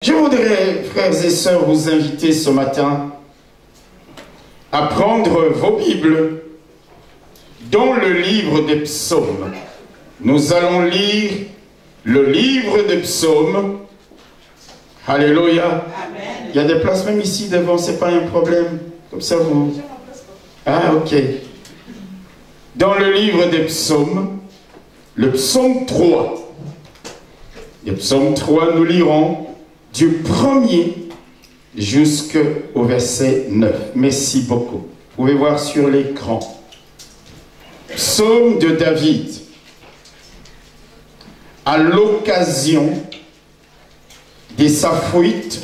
Je voudrais, frères et sœurs, vous inviter ce matin à prendre vos Bibles dans le livre des psaumes. Nous allons lire le livre des psaumes. Alléluia. Amen. Il y a des places même ici devant, c'est pas un problème. Comme ça vous... Ah, ok. Dans le livre des psaumes, le psaume 3. Le psaume 3, nous lirons du 1er jusqu'au verset 9. Merci beaucoup. Vous pouvez voir sur l'écran. Psaume de David. À l'occasion de sa fuite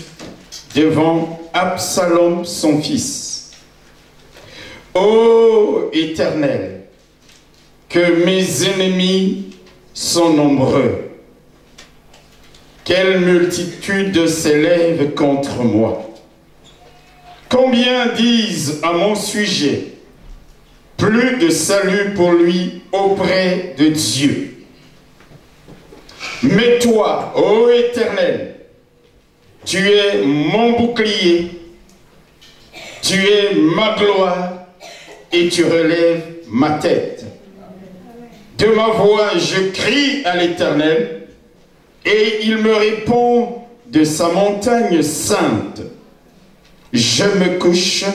devant Absalom, son fils. Ô Éternel, que mes ennemis sont nombreux. Quelle multitude s'élève contre moi. Combien disent à mon sujet, plus de salut pour lui auprès de Dieu. Mais toi, ô Éternel, tu es mon bouclier, tu es ma gloire et tu relèves ma tête. De ma voix, je crie à l'Éternel, et il me répond de sa montagne sainte. Je me couche,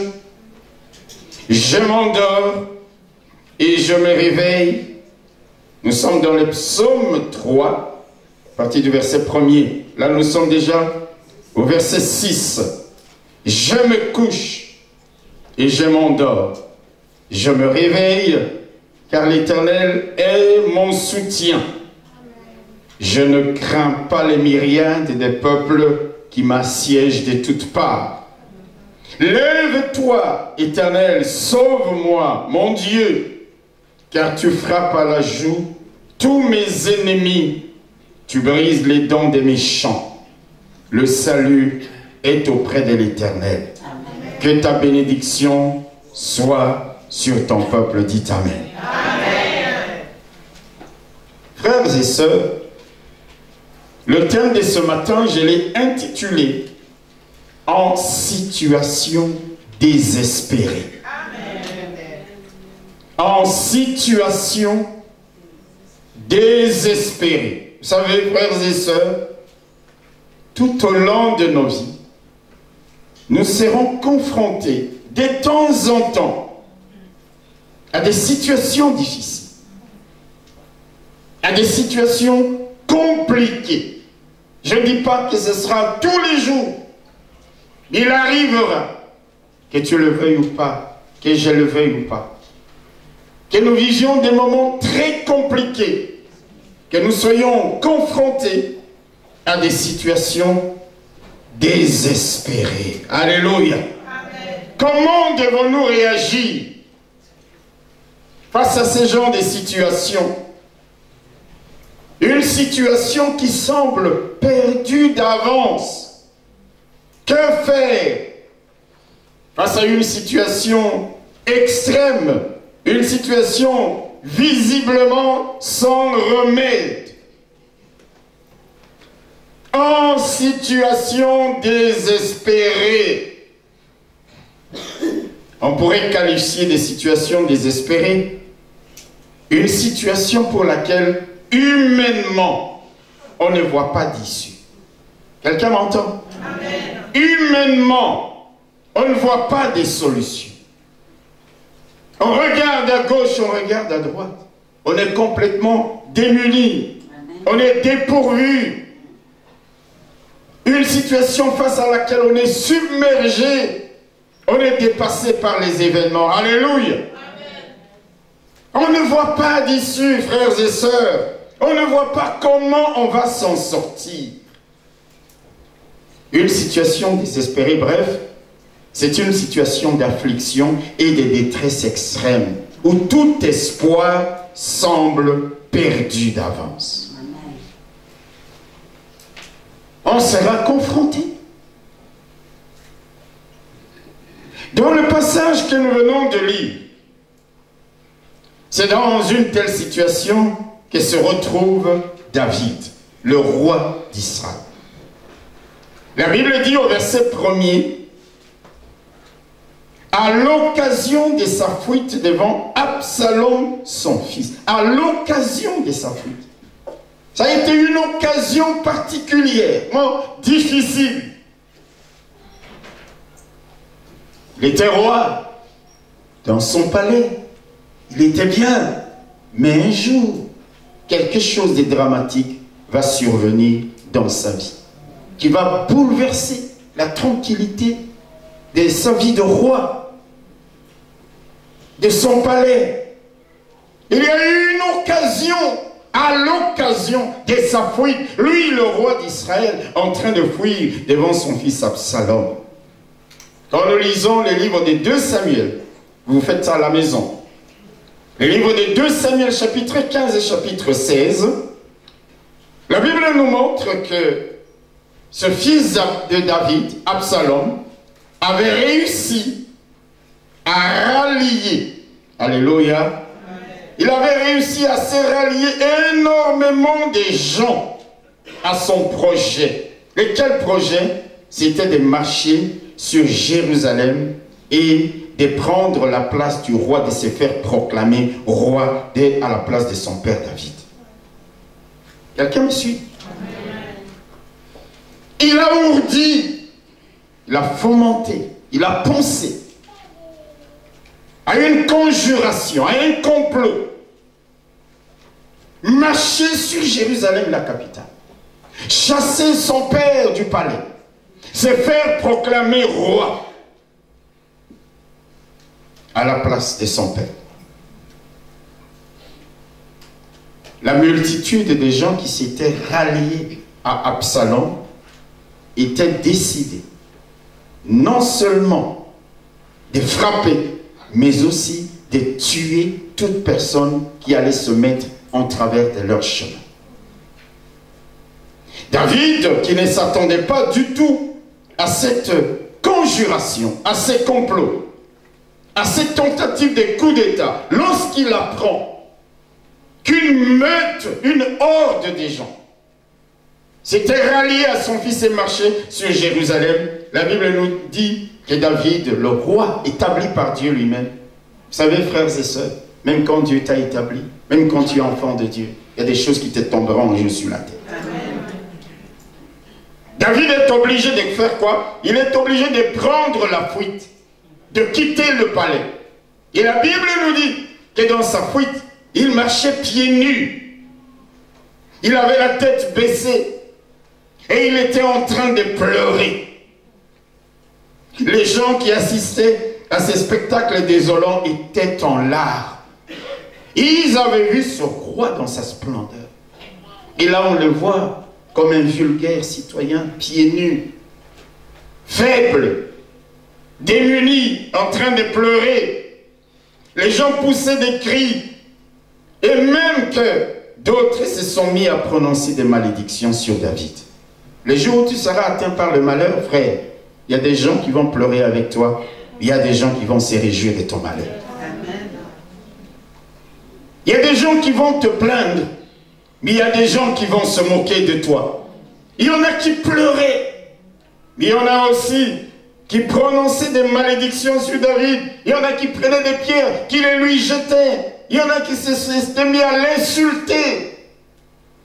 je m'endors et je me réveille. Nous sommes dans le psaume 3, à partir du verset 1er. Là, nous sommes déjà au verset 6. Je me couche et je m'endors. Je me réveille, car l'Éternel est mon soutien. Je ne crains pas les myriades des peuples qui m'assiègent de toutes parts. Lève-toi, Éternel, sauve-moi, mon Dieu, car tu frappes à la joue tous mes ennemis. Tu brises les dents des méchants. Le salut est auprès de l'Éternel. Que ta bénédiction soit sur ton peuple, dit Amen. Amen. Frères et sœurs, le thème de ce matin, je l'ai intitulé « En situation désespérée ». En situation désespérée. Vous savez, frères et sœurs, tout au long de nos vies, nous serons confrontés de temps en temps à des situations difficiles, à des situations compliquées. Je ne dis pas que ce sera tous les jours. Il arrivera, que tu le veuilles ou pas, que je le veuille ou pas, que nous vivions des moments très compliqués, que nous soyons confrontés à des situations désespérées. Alléluia. Amen. Comment devons-nous réagir face à ce genre de situations? Une situation qui semble perdue d'avance. Que faire face à une situation extrême, une situation visiblement sans remède? En situation désespérée. On pourrait qualifier des situations désespérées une situation pour laquelle humainement, on ne voit pas d'issue. Quelqu'un m'entend? Humainement, on ne voit pas des solutions. On regarde à gauche, on regarde à droite. On est complètement démunis. On est dépourvu. Une situation face à laquelle on est submergé. On est dépassé par les événements. Alléluia. On ne voit pas d'issue, frères et sœurs. On ne voit pas comment on va s'en sortir. Une situation désespérée, bref, c'est une situation d'affliction et de détresse extrême, où tout espoir semble perdu d'avance. On sera confronté. Dans le passage que nous venons de lire, c'est dans une telle situation que se retrouve David, le roi d'Israël. La Bible dit au verset 1er, à l'occasion de sa fuite devant Absalom, son fils. À l'occasion de sa fuite. Ça a été une occasion particulièrement difficile. Il était roi dans son palais. Il était bien. Mais un jour, quelque chose de dramatique va survenir dans sa vie, qui va bouleverser la tranquillité de sa vie de roi, de son palais. Il y a eu une occasion, à l'occasion de sa fuite, lui le roi d'Israël, en train de fuir devant son fils Absalom. Quand nous lisons le livre de 2 Samuel, vous faites ça à la maison, le livre de 2 Samuel chapitre 15 et chapitre 16, la Bible nous montre que ce fils de David, Absalom, avait réussi à rallier, alléluia, il avait réussi à se rallier énormément de gens à son projet. Et quel projet? C'était de marcher sur Jérusalem et de prendre la place du roi, de se faire proclamer roi à la place de son père David. Quelqu'un me suit? Il a ourdi, il a fomenté, il a pensé à une conjuration, à un complot. Marcher sur Jérusalem, la capitale. Chasser son père du palais. Se faire proclamer roi à la place de son père. La multitude des gens qui s'étaient ralliés à Absalom étaient décidés non seulement de frapper, mais aussi de tuer toute personne qui allait se mettre en travers de leur chemin. David, qui ne s'attendait pas du tout à cette conjuration, à ces complots, à cette tentative de coup d'État, lorsqu'il apprend qu'une meute, une horde de gens s'était ralliée à son fils et marchait sur Jérusalem, la Bible nous dit que David, le roi établi par Dieu lui-même, vous savez, frères et sœurs, même quand Dieu t'a établi, même quand tu es enfant de Dieu, il y a des choses qui te tomberont un jour sur la tête. David est obligé de faire quoi? Il est obligé de prendre la fuite, de quitter le palais. Et la Bible nous dit que dans sa fuite, il marchait pieds nus. Il avait la tête baissée. Et il était en train de pleurer. Les gens qui assistaient à ces spectacles désolants étaient en larmes. Ils avaient vu ce roi dans sa splendeur. Et là, on le voit comme un vulgaire citoyen, pieds nus, faible, démuni, en train de pleurer. Les gens poussaient des cris. Et même que d'autres se sont mis à prononcer des malédictions sur David. Le jour où tu seras atteint par le malheur, frère, il y a des gens qui vont pleurer avec toi. Il y a des gens qui vont se réjouir de ton malheur. Il y a des gens qui vont te plaindre. Mais il y a des gens qui vont se moquer de toi. Il y en a qui pleuraient. Mais il y en a aussi qui prononçaient des malédictions sur David. Il y en a qui prenaient des pierres, qui les lui jetaient. Il y en a qui s'étaient mis à l'insulter,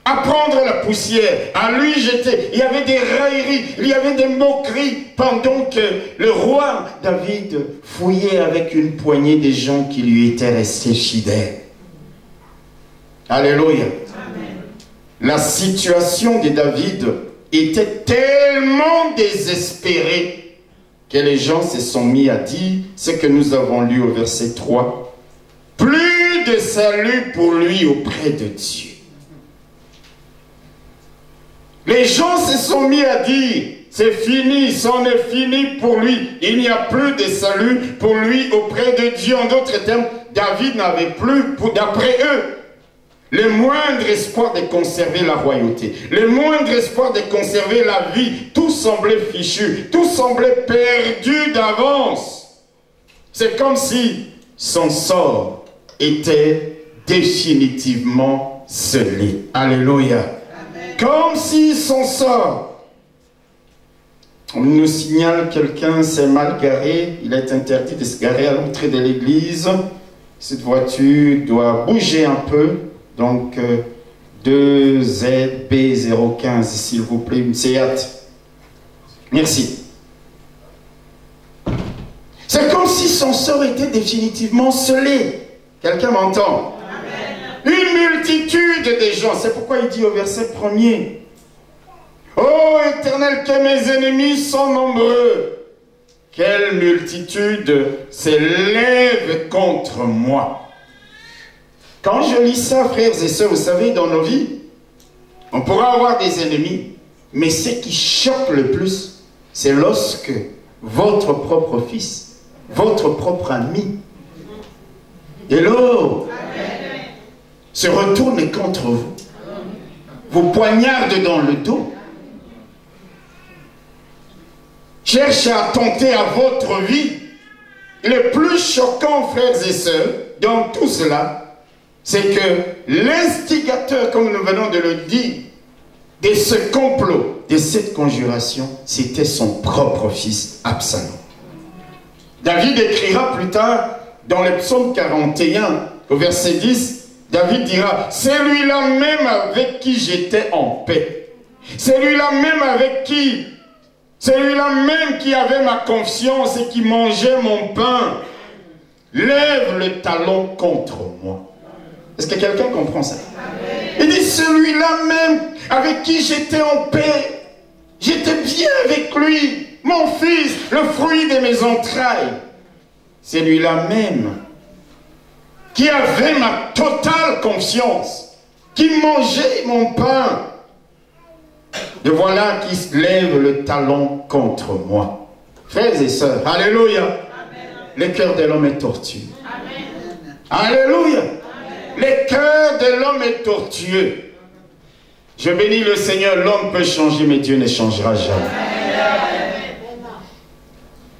à prendre la poussière, à lui jeter. Il y avait des railleries, il y avait des moqueries pendant que le roi David fouillait avec une poignée de gens qui lui étaient restés fidèles. Alléluia. La situation de David était tellement désespérée que les gens se sont mis à dire ce que nous avons lu au verset 3. Plus de salut pour lui auprès de Dieu. Les gens se sont mis à dire, c'est fini, c'en est fini pour lui. Il n'y a plus de salut pour lui auprès de Dieu. En d'autres termes, David n'avait plus, d'après eux, le moindre espoir de conserver la royauté, le moindre espoir de conserver la vie. Tout semblait fichu, tout semblait perdu d'avance. C'est comme si son sort était définitivement scellé. Alléluia. Amen. Comme si son sort On nous signale quelqu'un s'est mal garé. Il est interdit de se garer à l'entrée de l'église. Cette voiture doit bouger un peu. Donc, 2ZB015, s'il vous plaît, une Seat. Merci. C'est comme si son sort était définitivement scellé. Quelqu'un m'entend? Une multitude de gens. C'est pourquoi il dit au verset 1er, ô Éternel, que mes ennemis sont nombreux. Quelle multitude s'élève contre moi. Quand je lis ça, frères et sœurs, vous savez, dans nos vies, on pourra avoir des ennemis, mais ce qui choque le plus, c'est lorsque votre propre fils, votre propre ami, hello, se retourne contre vous, vous poignarde dans le dos, cherche à attenter à votre vie. Le plus choquant, frères et sœurs, dans tout cela, c'est que l'instigateur, comme nous venons de le dire, de ce complot, de cette conjuration, c'était son propre fils, Absalom. David écrira plus tard, dans le psaume 41, au verset 10, David dira, c'est lui-là même avec qui j'étais en paix. C'est lui-là même avec qui, c'est lui-là même qui avait ma confiance et qui mangeait mon pain. Lève le talon contre moi. Est-ce que quelqu'un comprend ça? Il dit, celui-là même avec qui j'étais en paix, j'étais bien avec lui, mon fils, le fruit de mes entrailles. C'est lui-là même qui avait ma totale confiance, qui mangeait mon pain. Et voilà qui se lève le talon contre moi. Frères et sœurs, alléluia. Amen. Le cœur de l'homme est tortueux. Amen. Alléluia. Amen. Le cœur de l'homme est tortueux. Je bénis le Seigneur, l'homme peut changer, mais Dieu ne changera jamais.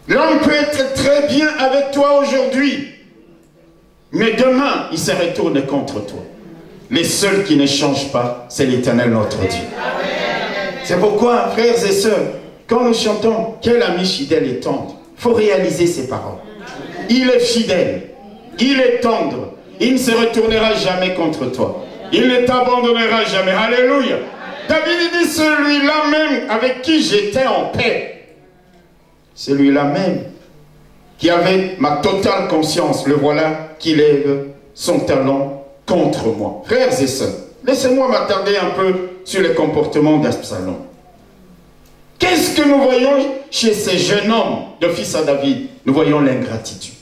L'homme peut être très bien avec toi aujourd'hui, mais demain, il se retourne contre toi. Les seuls qui ne changent pas, c'est l'Éternel notre Dieu. C'est pourquoi, frères et sœurs, quand nous chantons « Quel ami fidèle et tendre », il faut réaliser ces paroles. Il est fidèle, il est tendre, il ne se retournera jamais contre toi. Il ne t'abandonnera jamais. Alléluia. David dit, celui-là même avec qui j'étais en paix, celui-là même qui avait ma totale conscience, le voilà qui lève son talon contre moi. Frères et sœurs, laissez-moi m'attarder un peu sur le comportement d'Absalom. Qu'est-ce que nous voyons chez ces jeunes hommes de fils à David? Nous voyons l'ingratitude.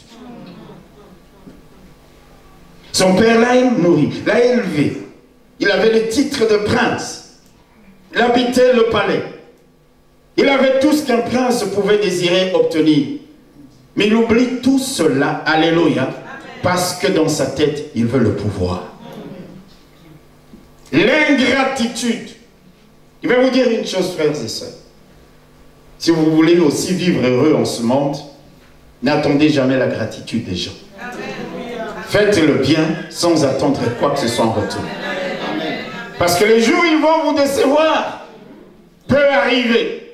Son père l'a nourri, l'a élevé. Il avait le titre de prince. Il habitait le palais. Il avait tout ce qu'un prince pouvait désirer obtenir. Mais il oublie tout cela, alléluia, parce que dans sa tête, il veut le pouvoir. L'ingratitude. Je vais vous dire une chose, frères et sœurs. Si vous voulez aussi vivre heureux en ce monde, n'attendez jamais la gratitude des gens. Faites le bien sans attendre quoi que ce soit en retour. Parce que les jours où ils vont vous décevoir, peut arriver.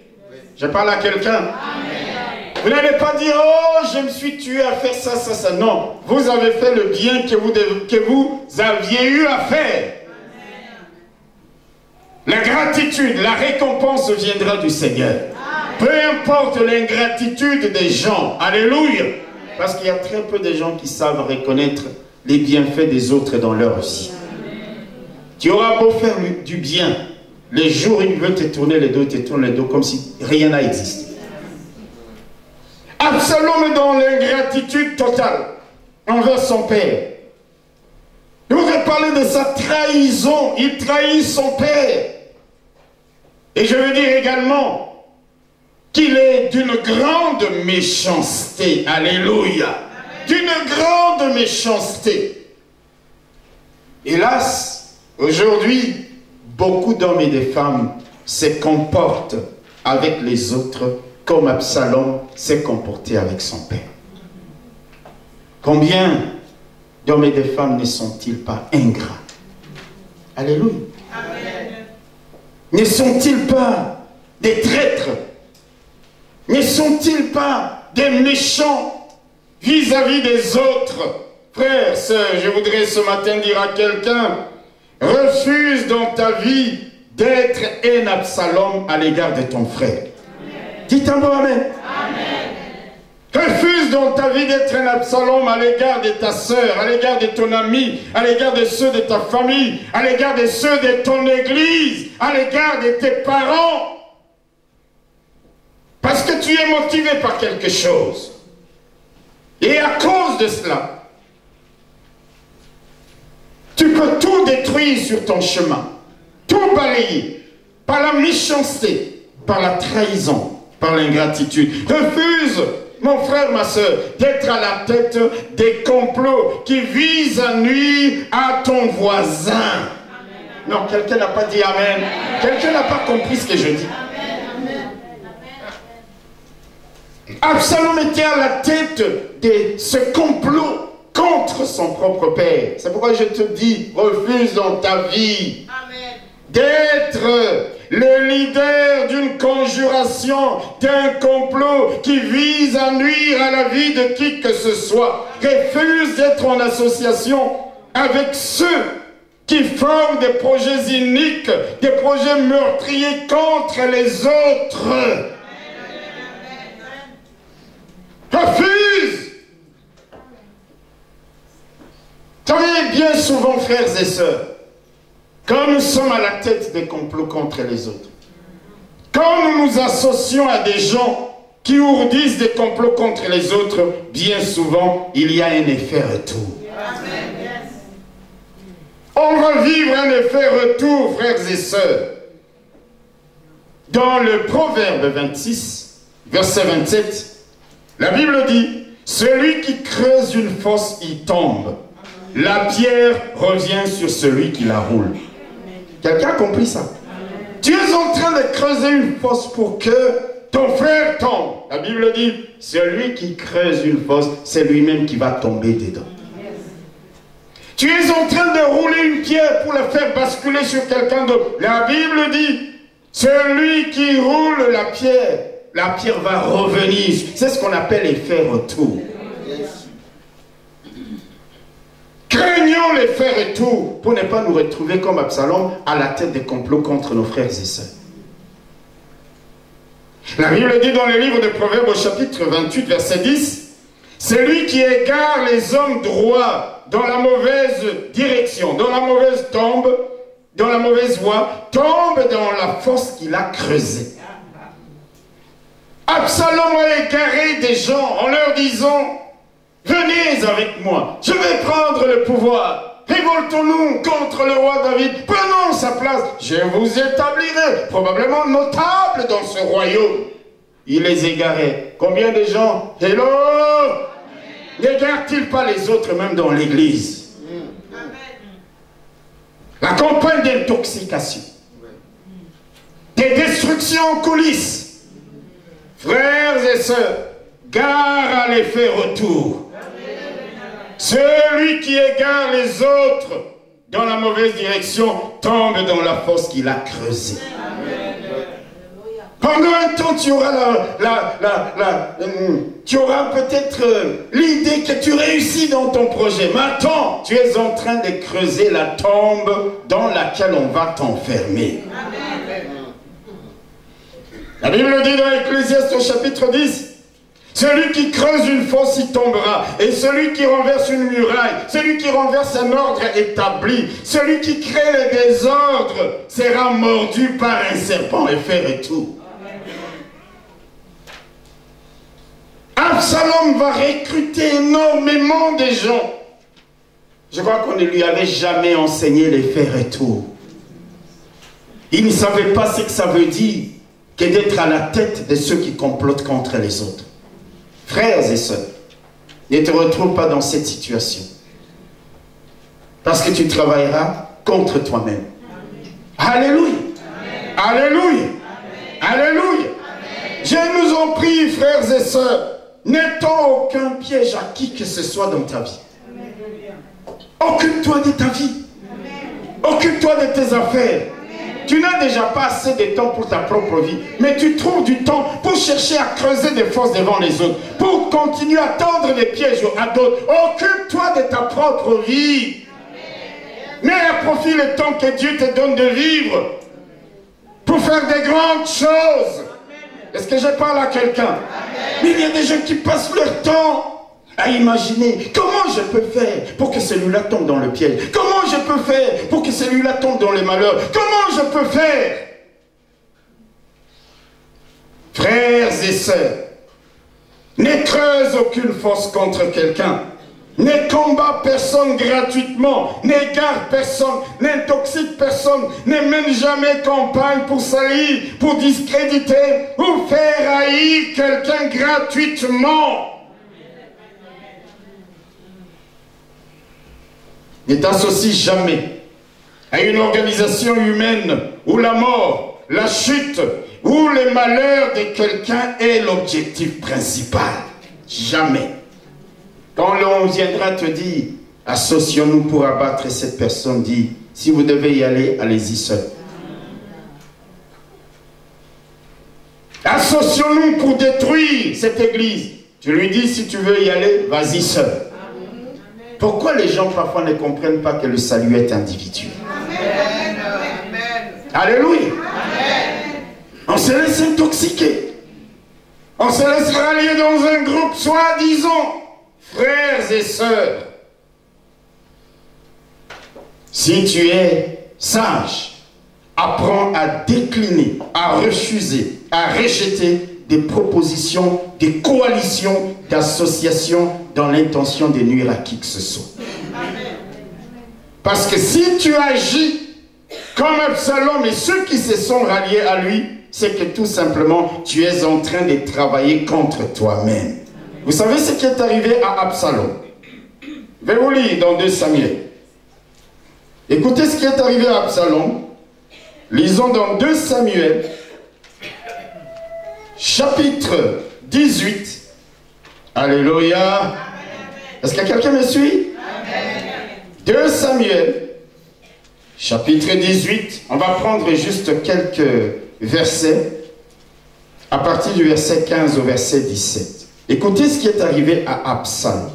Je parle à quelqu'un. Vous n'allez pas dire, oh, je me suis tué à faire ça, ça, ça. Non, vous avez fait le bien que vous aviez eu à faire. La gratitude, la récompense viendra du Seigneur. Peu importe l'ingratitude des gens. Alléluia. Parce qu'il y a très peu de gens qui savent reconnaître les bienfaits des autres dans leur vie. Tu auras beau faire du bien, les jours où il veut te tourner le dos, il te tourne le dos comme si rien n'a existé. Absalom est dans l'ingratitude totale envers son père. Je voudrais parler de sa trahison. Il trahit son père. Et je veux dire également qu'il est d'une grande méchanceté. Alléluia. D'une grande méchanceté. Hélas, aujourd'hui, beaucoup d'hommes et de femmes se comportent avec les autres comme Absalom s'est comporté avec son père. Combien d'hommes et de femmes ne sont-ils pas ingrats? Alléluia. Amen. Ne sont-ils pas des traîtres? Ne sont-ils pas des méchants vis-à-vis des autres? Frères, sœurs, je voudrais ce matin dire à quelqu'un, refuse dans ta vie d'être un Absalom à l'égard de ton frère. Dites un mot amen. Refuse dans ta vie d'être un Absalom à l'égard de ta sœur, à l'égard de ton ami, à l'égard de ceux de ta famille, à l'égard de ceux de ton église, à l'égard de tes parents. Parce que tu es motivé par quelque chose. Et à cause de cela, tu peux tout détruire sur ton chemin, tout balayer, par la méchanceté, par la trahison, par l'ingratitude. Refuse, mon frère, ma soeur, d'être à la tête des complots qui visent à nuire à ton voisin. Amen. Non, quelqu'un n'a pas dit amen. Quelqu'un n'a pas compris ce que je dis. Absalom était à la tête de ce complot contre son propre père. C'est pourquoi je te dis, refuse dans ta vie d'être le leader d'une conjuration, d'un complot qui vise à nuire à la vie de qui que ce soit. Refuse d'être en association avec ceux qui forment des projets iniques, des projets meurtriers contre les autres. Refuse. Vous savez, bien souvent, frères et sœurs, quand nous sommes à la tête des complots contre les autres, quand nous nous associons à des gens qui ourdissent des complots contre les autres, bien souvent, il y a un effet retour. On va vivre un effet retour, frères et sœurs. Dans le Proverbe 26, verset 27, la Bible dit, « Celui qui creuse une fosse y tombe. La pierre revient sur celui qui la roule. » Quelqu'un a compris ça? Tu es en train de creuser une fosse pour que ton frère tombe. La Bible dit, celui qui creuse une fosse, c'est lui-même qui va tomber dedans. Tu es en train de rouler une pierre pour la faire basculer sur quelqu'un d'autre. La Bible dit, celui qui roule la pierre va revenir. C'est ce qu'on appelle l'effet retour. Craignons l'effet retour pour ne pas nous retrouver comme Absalom à la tête des complots contre nos frères et sœurs. La Bible dit dans le livre de Proverbes au chapitre 28 verset 10, celui qui égare les hommes droits dans la mauvaise direction, dans la mauvaise tombe, dans la mauvaise voie, tombe dans la fosse qu'il a creusée. Absalom a égaré des gens en leur disant, venez avec moi, je vais prendre le pouvoir. Révoltons-nous contre le roi David. Prenons sa place. Je vous établirai probablement notable dans ce royaume. Il les égarait. Combien de gens? Hello! N'égare-t-il pas les autres même dans l'église? La campagne d'intoxication. Des destructions en coulisses. Frères et sœurs, gare à l'effet retour. Celui qui égare les autres dans la mauvaise direction tombe dans la fosse qu'il a creusée. Pendant un temps, tu auras peut-être l'idée que tu réussis dans ton projet. Maintenant, tu es en train de creuser la tombe dans laquelle on va t'enfermer. La Bible dit dans Ecclésiaste au chapitre 10, celui qui creuse une fosse y tombera, et celui qui renverse une muraille, celui qui renverse un ordre établi, celui qui crée le désordre sera mordu par un serpent et fait retour. Absalom va recruter énormément de gens. Je crois qu'on ne lui avait jamais enseigné les faits retour. Il ne savait pas ce que ça veut dire que d'être à la tête de ceux qui complotent contre les autres. Frères et sœurs, ne te retrouve pas dans cette situation. Parce que tu travailleras contre toi-même. Alléluia. Alléluia. Alléluia. Je nous en prie, frères et sœurs, n'étends aucun piège à qui que ce soit dans ta vie. Occupe-toi de ta vie. Occupe-toi de tes affaires. tu n'as déjà pas assez de temps pour ta propre vie, mais tu trouves du temps pour chercher à creuser des fosses devant les autres, pour continuer à tendre des pièges à d'autres. Occupe-toi de ta propre vie. Mets à profit le temps que Dieu te donne de vivre pour faire des grandes choses. Est-ce que je parle à quelqu'un? Mais il y a des gens qui passent leur temps à imaginer comment je peux faire pour que celui-là tombe dans le piège. Comment je peux faire pour que celui-là tombe dans les malheurs. Comment je peux faire? Frères et sœurs, ne creuse aucune force contre quelqu'un. Ne combat personne gratuitement, n'égare personne, n'intoxique personne, ne mène jamais campagne pour salir, pour discréditer ou faire haïr quelqu'un gratuitement. Ne t'associe jamais à une organisation humaine où la mort, la chute ou le malheur de quelqu'un est l'objectif principal. Jamais. Quand l'on viendra te dire, associons-nous pour abattre cette personne, dis, si vous devez y aller, allez-y seul. Associons-nous pour détruire cette église. Tu lui dis, si tu veux y aller, vas-y seul. Pourquoi les gens parfois ne comprennent pas que le salut est individuel? Alléluia. On se laisse intoxiquer. On se laisse rallier dans un groupe, soi-disant. Frères et sœurs, si tu es sage, apprends à décliner, à refuser, à rejeter des propositions, des coalitions, d'associations dans l'intention de nuire à qui que ce soit. Parce que si tu agis comme Absalom et ceux qui se sont ralliés à lui, c'est que tout simplement tu es en train de travailler contre toi-même. Vous savez ce qui est arrivé à Absalom? Je vais vous lire dans 2 Samuel. Écoutez ce qui est arrivé à Absalom. Lisons dans 2 Samuel, chapitre 18. Alléluia. Est-ce que quelqu'un me suit? 2 Samuel, chapitre 18. On va prendre juste quelques versets, à partir du verset 15 au verset 17. Écoutez ce qui est arrivé à Absalom.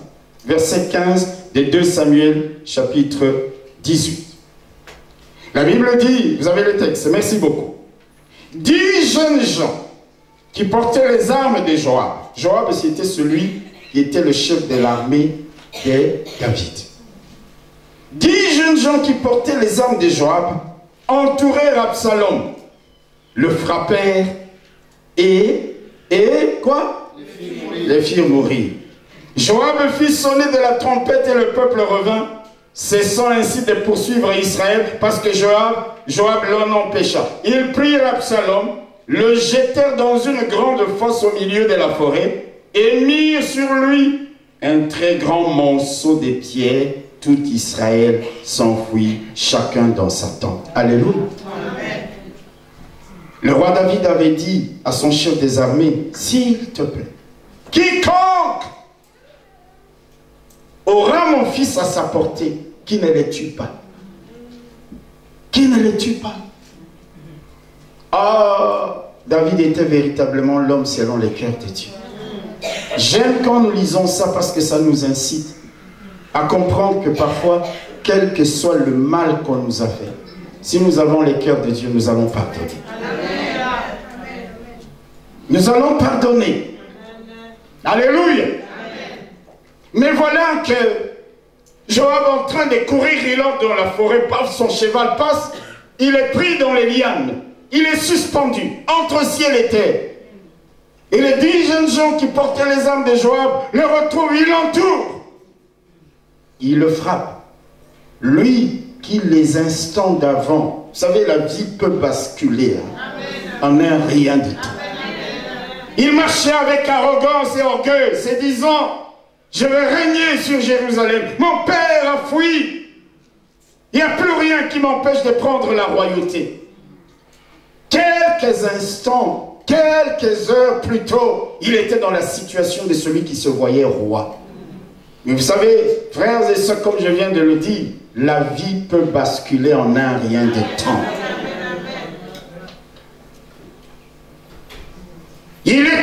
Verset 15 de 2 Samuel, chapitre 18. La Bible dit, vous avez le texte, merci beaucoup. 10 jeunes gens qui portaient les armes de Joab. Joab, c'était celui qui était le chef de l'armée de David. 10 jeunes gens qui portaient les armes de Joab entourèrent Absalom, le frappèrent et quoi? Les firent mourir. Joab fit sonner de la trompette et le peuple revint, cessant ainsi de poursuivre Israël parce que Joab l'en empêcha. Ils prirent Absalom, le jetèrent dans une grande fosse au milieu de la forêt et mirent sur lui un très grand monceau de pierres. Tout Israël s'enfuit, chacun dans sa tente. Alléluia. Amen. Le roi David avait dit à son chef des armées, s'il te plaît, quiconque aura mon fils à sa portée, qui ne le tue pas. Qui ne le tue pas. Ah, David était véritablement l'homme selon les cœurs de Dieu. J'aime quand nous lisons ça parce que ça nous incite à comprendre que parfois, quel que soit le mal qu'on nous a fait, si nous avons les cœurs de Dieu, nous allons pardonner. Nous allons pardonner. Alléluia. Mais voilà que Joab en train de courir, il entre dans la forêt, paf, son cheval passe, il est pris dans les lianes, il est suspendu entre ciel et terre. Et les 10 jeunes gens qui portaient les armes de Joab le retrouvent, ils l'entourent. Il le frappe. Lui qui les instants d'avant, vous savez, la vie peut basculer en un rien du tout. Il marchait avec arrogance et orgueil, se disant, je vais régner sur Jérusalem. Mon père a fui. Il n'y a plus rien qui m'empêche de prendre la royauté. Quelques instants, quelques heures plus tôt, il était dans la situation de celui qui se voyait roi. Mais vous savez, frères et sœurs, comme je viens de le dire, la vie peut basculer en un rien de temps.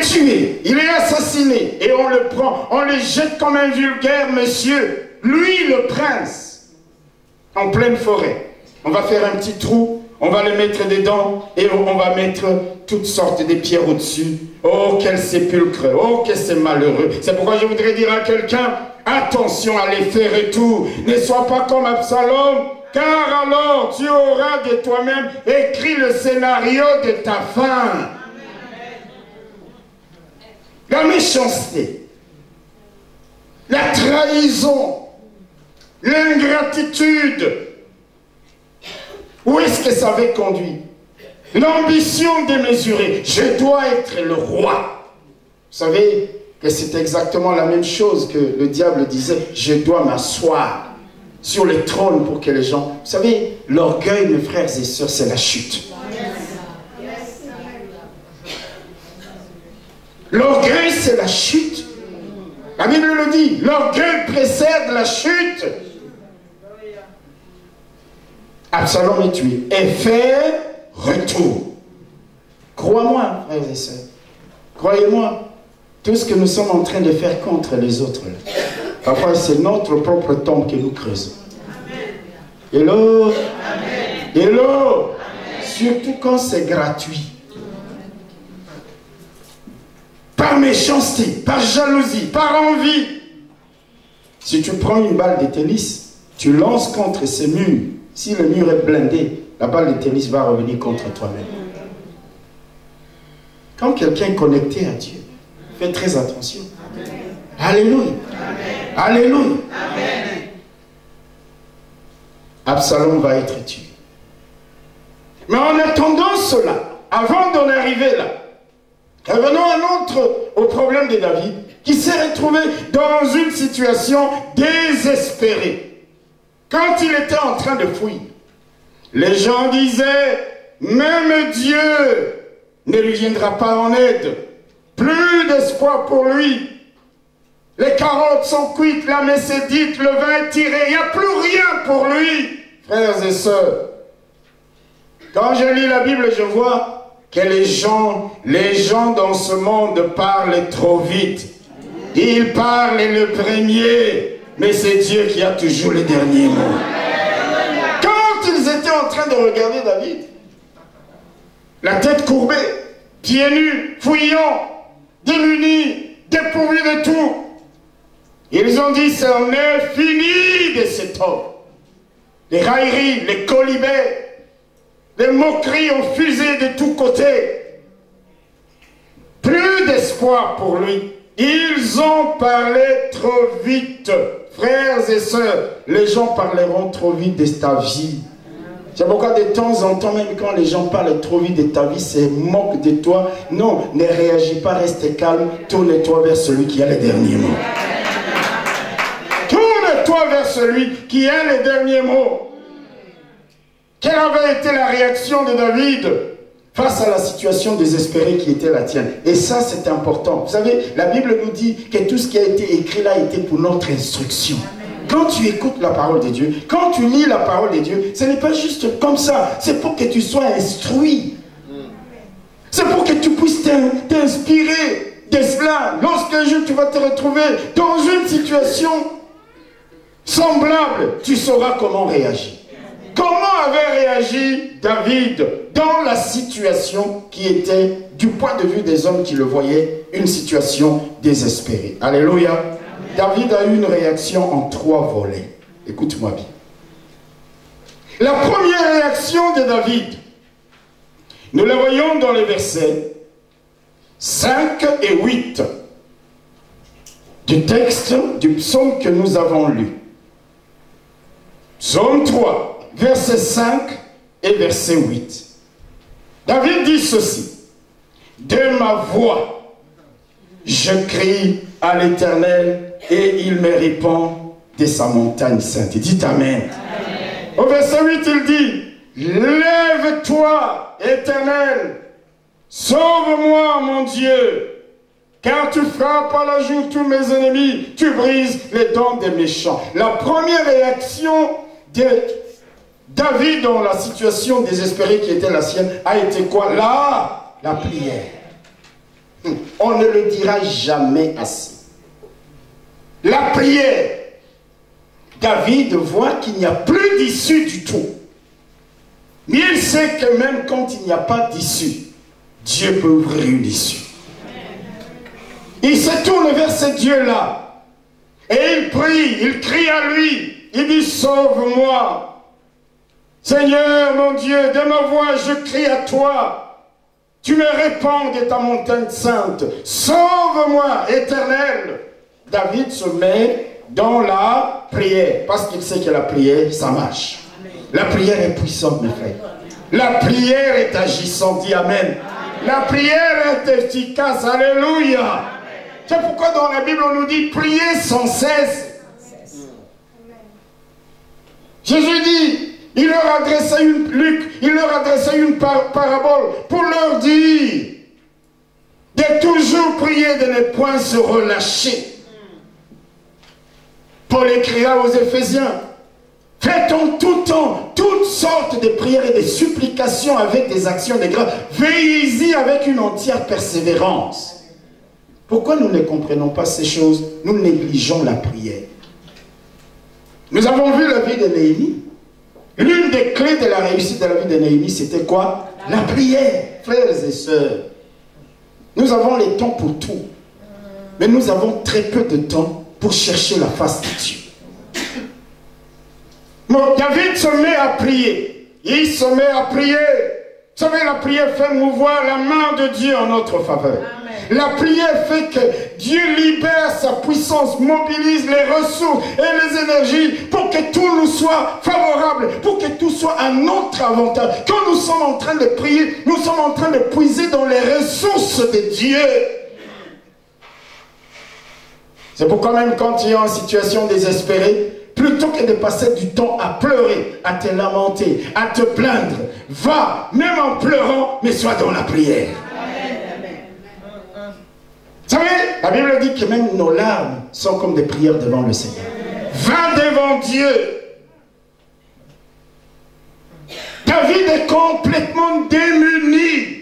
est tué, il est assassiné, et on le prend, on le jette comme un vulgaire monsieur. Lui, le prince, en pleine forêt. On va faire un petit trou, on va le mettre dedans, et on va mettre toutes sortes de pierres au-dessus. Oh, quel sépulcre, oh, que c'est malheureux. C'est pourquoi je voudrais dire à quelqu'un, attention à les faire et tout. Ne sois pas comme Absalom, car alors tu auras de toi-même écrit le scénario de ta fin. La méchanceté, la trahison, l'ingratitude. Où est-ce que ça avait conduit? L'ambition démesurée. Je dois être le roi. Vous savez que c'est exactement la même chose que le diable disait. Je dois m'asseoir sur le trône pour que les gens... Vous savez, l'orgueil, mes frères et sœurs, c'est la chute. L'orgueil, c'est la chute. La Bible le dit. L'orgueil précède la chute. Absalom est tué. Et fait retour. Crois-moi, frères et sœurs. Croyez-moi. Tout ce que nous sommes en train de faire contre les autres, là, parfois c'est notre propre tombe que nous creusons. Hello. Amen. Hello. Amen. Surtout quand c'est gratuit. Par méchanceté, par jalousie, par envie. Si tu prends une balle de tennis, tu lances contre ces murs. Si le mur est blindé, la balle de tennis va revenir contre toi-même. Quand quelqu'un est connecté à Dieu, fais très attention. Amen. Alléluia. Amen. Alléluia. Amen. Absalom va être tué. Mais en attendant cela, avant d'en arriver là, revenons au problème de David, qui s'est retrouvé dans une situation désespérée. Quand il était en train de fuir, les gens disaient, même Dieu ne lui viendra pas en aide. Plus d'espoir pour lui. Les carottes sont cuites, la messe est dite, le vin est tiré, il n'y a plus rien pour lui. Frères et sœurs, quand je lis la Bible, je vois que les gens dans ce monde parlent trop vite. Ils parlent le premier, mais c'est Dieu qui a toujours les derniers mots. Quand ils étaient en train de regarder David, la tête courbée, pieds nus, fouillant, démunis, dépourvus de tout, ils ont dit, c'en est fini de cet homme. Les railleries, les colibets, les moqueries ont fusé de tous côtés. Plus d'espoir pour lui. Ils ont parlé trop vite. Frères et sœurs, les gens parleront trop vite de ta vie. C'est pourquoi de temps en temps, même quand les gens parlent trop vite de ta vie, c'est moque de toi. Non, ne réagis pas, reste calme, tourne-toi vers celui qui a les derniers mots. Tourne-toi vers celui qui a les derniers mots. Quelle avait été la réaction de David face à la situation désespérée qui était la tienne? Et ça, c'est important. Vous savez, la Bible nous dit que tout ce qui a été écrit là était pour notre instruction. Quand tu écoutes la parole de Dieu, quand tu lis la parole de Dieu, ce n'est pas juste comme ça. C'est pour que tu sois instruit. C'est pour que tu puisses t'inspirer de cela. Lorsqu'un jour tu vas te retrouver dans une situation semblable, tu sauras comment réagir. Comment avait réagi David dans la situation qui était, du point de vue des hommes qui le voyaient, une situation désespérée? Alléluia. Amen. David a eu une réaction en 3 volets. Écoute-moi bien. La première réaction de David, nous la voyons dans les versets 5 et 8 du texte du psaume que nous avons lu. Psaume 3. Verset 5 et verset 8. David dit ceci. De ma voix, je crie à l'Éternel et il me répond de sa montagne sainte. Dites Amen. Amen. Au verset 8, il dit, lève-toi, Éternel, sauve-moi, mon Dieu, car tu frappes à la joue tous mes ennemis, tu brises les dents des méchants. La première réaction de David, dans la situation désespérée qui était la sienne, a été quoi? La prière. On ne le dira jamais assez. La prière, David voit qu'il n'y a plus d'issue du tout. Mais il sait que même quand il n'y a pas d'issue, Dieu peut ouvrir une issue. Il se tourne vers ce Dieu-là. Et il prie, il crie à lui. Il dit, sauve-moi. Seigneur, mon Dieu, de ma voix, je crie à toi. Tu me répands de ta montagne sainte. Sauve-moi, Éternel. David se met dans la prière. Parce qu'il sait que la prière, ça marche. La prière est puissante, mes frères. La prière est agissante. Dis Amen. La prière est efficace. Alléluia. C'est pourquoi dans la Bible, on nous dit prier sans cesse. Jésus dit, il leur adressait une parabole pour leur dire de toujours prier, de ne point se relâcher. Paul écrira aux Éphésiens, faites en tout temps toutes sortes de prières et de supplications avec des actions de grâce. Veillez-y avec une entière persévérance. Pourquoi nous ne comprenons pas ces choses? Nous négligeons la prière. Nous avons vu la vie de Néhémie. L'une des clés de la réussite de la vie de Néhémie, c'était quoi? La prière, frères et sœurs. Nous avons le temps pour tout. Mais nous avons très peu de temps pour chercher la face de Dieu. Bon, David se met à prier. Il se met à prier. Vous savez, la prière fait mouvoir la main de Dieu en notre faveur. Amen. La prière fait que Dieu libère sa puissance, mobilise les ressources et les énergies pour que tout nous soit favorable, pour que tout soit à notre avantage. Quand nous sommes en train de prier, nous sommes en train de puiser dans les ressources de Dieu. C'est pourquoi même quand tu es en situation désespérée, plutôt que de passer du temps à pleurer, à te lamenter, à te plaindre, va, même en pleurant, mais sois dans la prière. Vous savez, la Bible dit que même nos larmes sont comme des prières devant le Seigneur. Va devant Dieu. David est complètement démuni.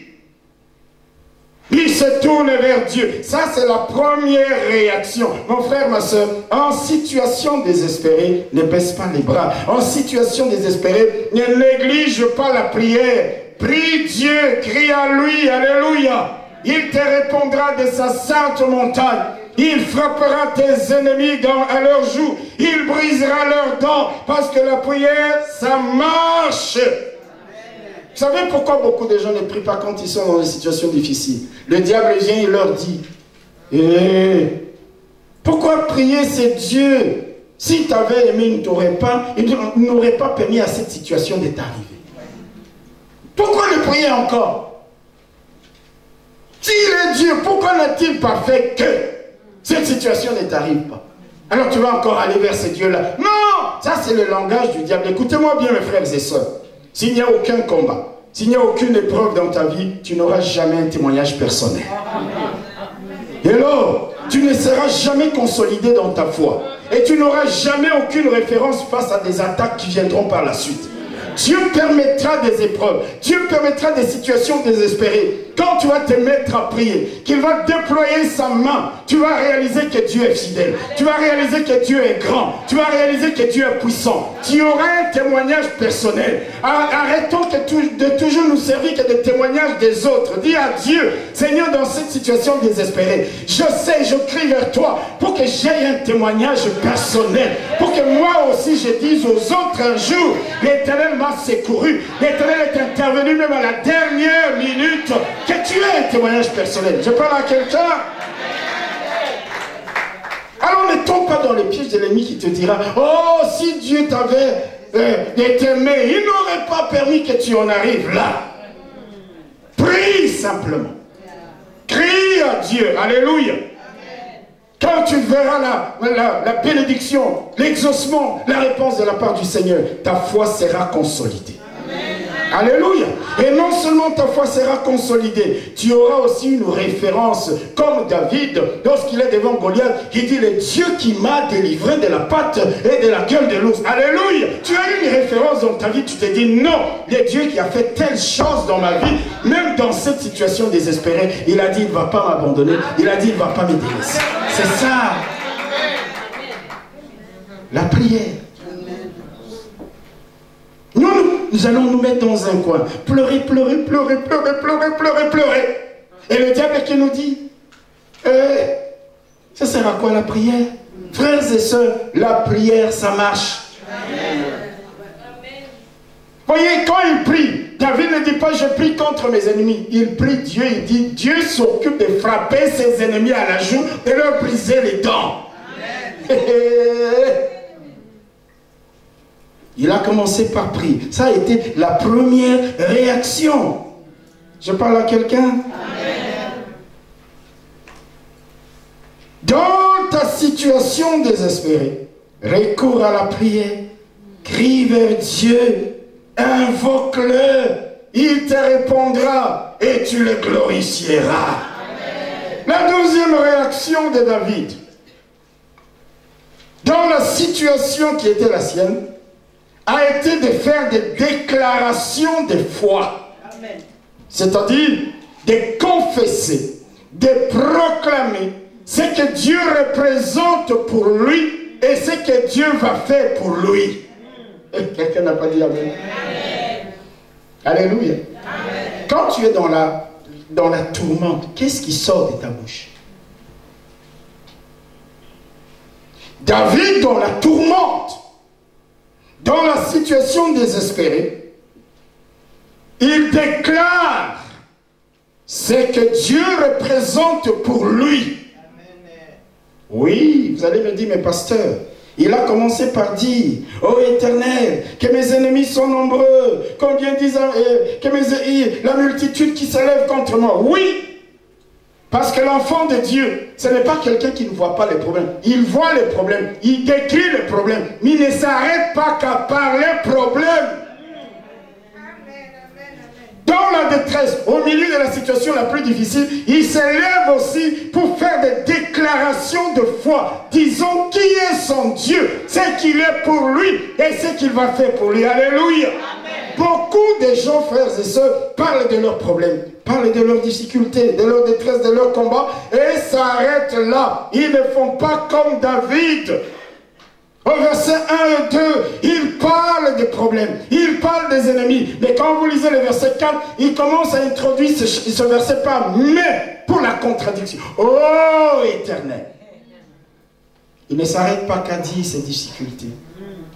Il se tourne vers Dieu. Ça, c'est la première réaction. Mon frère, ma soeur, en situation désespérée, ne baisse pas les bras. En situation désespérée, ne néglige pas la prière. Prie Dieu, crie à lui, alléluia. Il te répondra de sa sainte montagne. Il frappera tes ennemis à leurs joues. Il brisera leurs dents. Parce que la prière, ça marche. Vous savez pourquoi beaucoup de gens ne prient pas quand ils sont dans des situations difficiles? Le diable vient, il leur dit, pourquoi prier c'est Dieu? Si tu avais aimé, il n'aurait pas permis à cette situation de t'arriver. Pourquoi le prier encore? S'il est Dieu, pourquoi n'a-t-il pas fait que cette situation ne t'arrive pas? Alors tu vas encore aller vers ce Dieu-là. Non! Ça c'est le langage du diable. Écoutez-moi bien mes frères et sœurs. S'il n'y a aucun combat, s'il n'y a aucune épreuve dans ta vie, tu n'auras jamais un témoignage personnel. Et alors, tu ne seras jamais consolidé dans ta foi. Et tu n'auras jamais aucune référence face à des attaques qui viendront par la suite. Dieu permettra des épreuves. Dieu permettra des situations désespérées. Quand tu vas te mettre à prier, qu'il va déployer sa main, tu vas réaliser que Dieu est fidèle. Tu vas réaliser que Dieu est grand. Tu vas réaliser que Dieu est puissant. Tu auras un témoignage personnel. Arrêtons de toujours nous servir que des témoignages des autres. Dis à Dieu, Seigneur, dans cette situation désespérée, je sais, je crie vers toi pour que j'aie un témoignage personnel. Pour que moi aussi je dise aux autres un jour, l'Éternel m'a secouru. L'Éternel est intervenu même à la dernière minute. Que tu aies un témoignage personnel. Je parle à quelqu'un. Alors ne tombe pas dans les pièges de l'ennemi qui te dira, oh, si Dieu t'avait aimé, il n'aurait pas permis que tu en arrives là. Prie simplement. Crie à Dieu. Alléluia. Quand tu verras la bénédiction, l'exaucement, la réponse de la part du Seigneur, ta foi sera consolidée. Amen. Alléluia. Et non seulement ta foi sera consolidée, tu auras aussi une référence, comme David, lorsqu'il est devant Goliath, il dit, le Dieu qui m'a délivré de la patte et de la gueule de l'ours. Alléluia. Tu as une référence dans ta vie, tu te dis, non, le Dieu qui a fait telle chose dans ma vie, même dans cette situation désespérée, il a dit, il ne va pas m'abandonner, il a dit, il ne va pas me délaisser. C'est ça. La prière. Nous allons nous mettre dans un coin. Pleurer, pleurer, pleurer, pleurer, pleurer, pleurer, pleurer. Et le diable qui nous dit, ça sert à quoi la prière? Frères et sœurs, la prière, ça marche. Amen. Voyez, quand il prie, David ne dit pas, je prie contre mes ennemis. Il prie Dieu, il dit, Dieu s'occupe de frapper ses ennemis à la joue et leur briser les dents. Amen. Il a commencé par prier. Ça a été la première réaction. Je parle à quelqu'un? Dans ta situation désespérée, recours à la prière, crie vers Dieu, invoque-le, il te répondra et tu le glorifieras. La deuxième réaction de David, dans la situation qui était la sienne, a été de faire des déclarations de foi. C'est-à-dire de confesser, de proclamer ce que Dieu représente pour lui et ce que Dieu va faire pour lui. Quelqu'un n'a pas dit amen. Amen. Alléluia. Amen. Quand tu es dans la tourmente, qu'est-ce qui sort de ta bouche? David, dans la tourmente, dans la situation désespérée, il déclare ce que Dieu représente pour lui. Oui, vous allez me dire, mais pasteur, il a commencé par dire, ô Éternel, que mes ennemis sont nombreux, combien disent que la multitude qui s'élève contre moi. Oui, parce que l'enfant de Dieu, ce n'est pas quelqu'un qui ne voit pas les problèmes. Il voit les problèmes, il décrit les problèmes, mais il ne s'arrête pas qu'à parler problème. Dans la détresse, au milieu de la situation la plus difficile, il s'élève aussi pour faire des déclarations de foi, disons qui est son Dieu, ce qu'il est pour lui et ce qu'il va faire pour lui. Alléluia. Amen. Beaucoup de gens, frères et sœurs, parlent de leurs problèmes, parlent de leurs difficultés, de leur détresse, de leurs combats et s'arrêtent là. Ils ne font pas comme David. Au verset 1 et 2, il parle des problèmes, il parle des ennemis. Mais quand vous lisez le verset 4, il commence à introduire ce verset par « mais » pour la contradiction. Oh Éternel! Il ne s'arrête pas qu'à dire ses difficultés.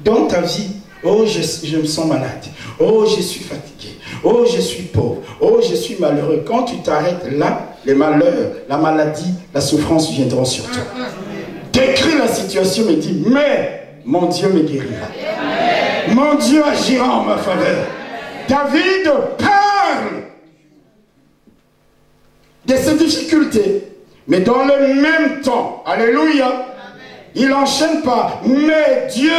Dans ta vie, oh je me sens malade, oh je suis fatigué, oh je suis pauvre, oh je suis malheureux. Quand tu t'arrêtes là, les malheurs, la maladie, la souffrance viendront sur toi. Décris la situation et dis, mais mon Dieu me guérira. Amen. Mon Dieu agira en ma faveur. David parle de ses difficultés, mais dans le même temps, alléluia, amen, il n'enchaîne pas, mais Dieu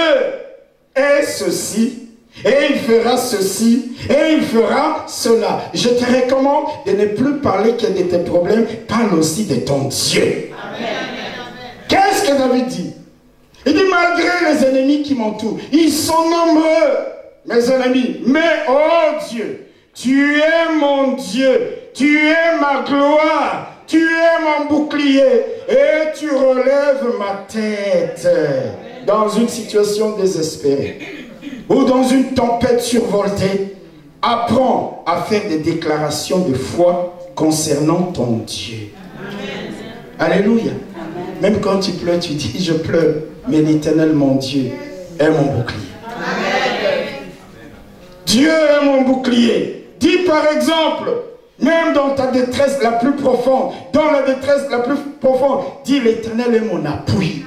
est ceci, et il fera ceci, et il fera cela. Je te recommande de ne plus parler que de tes problèmes, parle aussi de ton Dieu. Amen. Qu'est-ce que David dit? Il dit, malgré les ennemis qui m'entourent, ils sont nombreux, mes ennemis, mais oh Dieu, tu es mon Dieu, tu es ma gloire, tu es mon bouclier, et tu relèves ma tête. Dans une situation désespérée, ou dans une tempête survoltée, apprends à faire des déclarations de foi concernant ton Dieu. Amen. Alléluia. Même quand tu pleures, tu dis, je pleure, mais l'Éternel, mon Dieu, est mon bouclier. Amen. Dieu est mon bouclier. Dis par exemple, même dans ta détresse la plus profonde, dans la détresse la plus profonde, dis, l'Éternel est mon appui.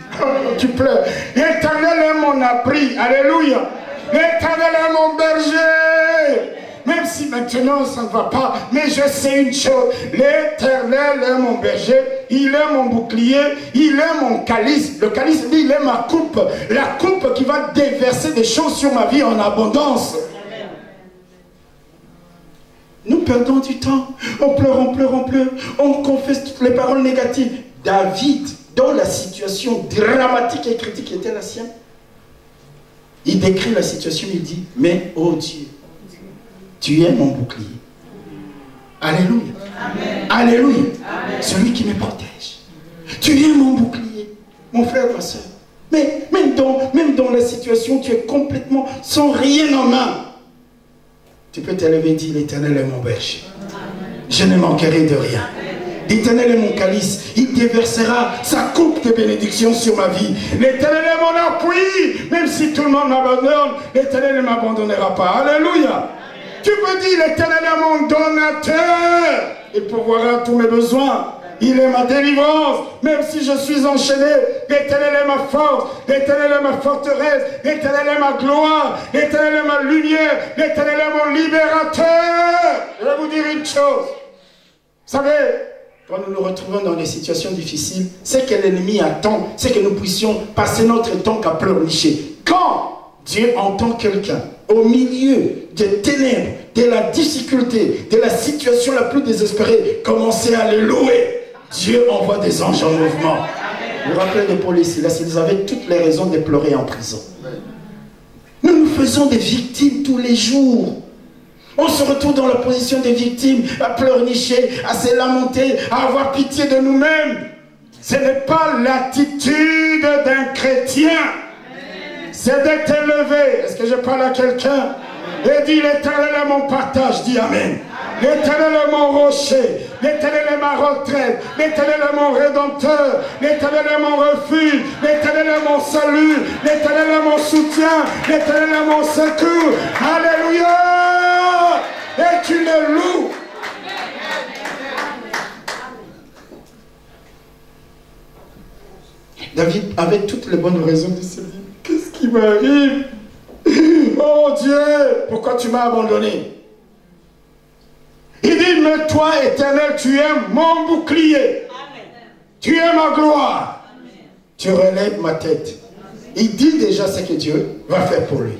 Tu pleures. L'Éternel est mon abri. Alléluia. L'Éternel est mon berger. Même si maintenant ça ne va pas, mais je sais une chose, l'Éternel est mon berger, il est mon bouclier, il est mon calice. Le calice dit, il est ma coupe, la coupe qui va déverser des choses sur ma vie en abondance. Nous perdons du temps. On pleure, on pleure, on pleure. On confesse toutes les paroles négatives. David, dans la situation dramatique et critique qui était la sienne, il décrit la situation, il dit, mais oh Dieu, tu es mon bouclier. Alléluia. Amen. Alléluia. Amen. Celui qui me protège. Tu es mon bouclier, mon frère, ma soeur. Mais même dans la situation, tu es complètement sans rien en main. Tu peux t'élever et dire, l'Éternel est mon berger. Je ne manquerai de rien. L'Éternel est mon calice. Il déversera sa coupe de bénédiction sur ma vie. L'Éternel est mon appui. Même si tout le monde m'abandonne, l'Éternel ne m'abandonnera pas. Alléluia. Tu peux dire, l'Éternel est mon donateur. Il pourvoira tous mes besoins. Il est ma délivrance. Même si je suis enchaîné, l'Éternel est ma force. L'Éternel est ma forteresse. L'Éternel est ma gloire. L'Éternel est ma lumière. L'Éternel est mon libérateur. Je vais vous dire une chose. Vous savez, quand nous nous retrouvons dans des situations difficiles, c'est que l'ennemi attend, c'est que nous puissions passer notre temps qu'à pleurnicher. Quand Dieu entend quelqu'un au milieu des ténèbres, de la difficulté, de la situation la plus désespérée, commencer à le louer. Dieu envoie des anges en mouvement. Vous vous rappelez de Paul et Silas, ils avaient toutes les raisons de pleurer en prison. Nous nous faisons des victimes tous les jours. On se retrouve dans la position des victimes, à pleurnicher, à se lamenter, à avoir pitié de nous-mêmes. Ce n'est pas l'attitude d'un chrétien. C'est d'être élevé. Est-ce que je parle à quelqu'un? Et dit, l'Éternel est mon partage. Dis Amen. L'Éternel est mon rocher. L'Éternel est ma retraite. L'Éternel est mon rédempteur. L'Éternel est mon refuge. L'Éternel est mon salut. L'Éternel est mon soutien. L'Éternel est mon secours. Alléluia. Et tu le loues. David avait toutes les bonnes raisons de se dire, qu'est-ce qui m'arrive? Oh Dieu, pourquoi tu m'as abandonné? Il dit, mais toi, Éternel, tu es mon bouclier. Amen. Tu es ma gloire. Amen. Tu relèves ma tête. Il dit déjà ce que Dieu va faire pour lui.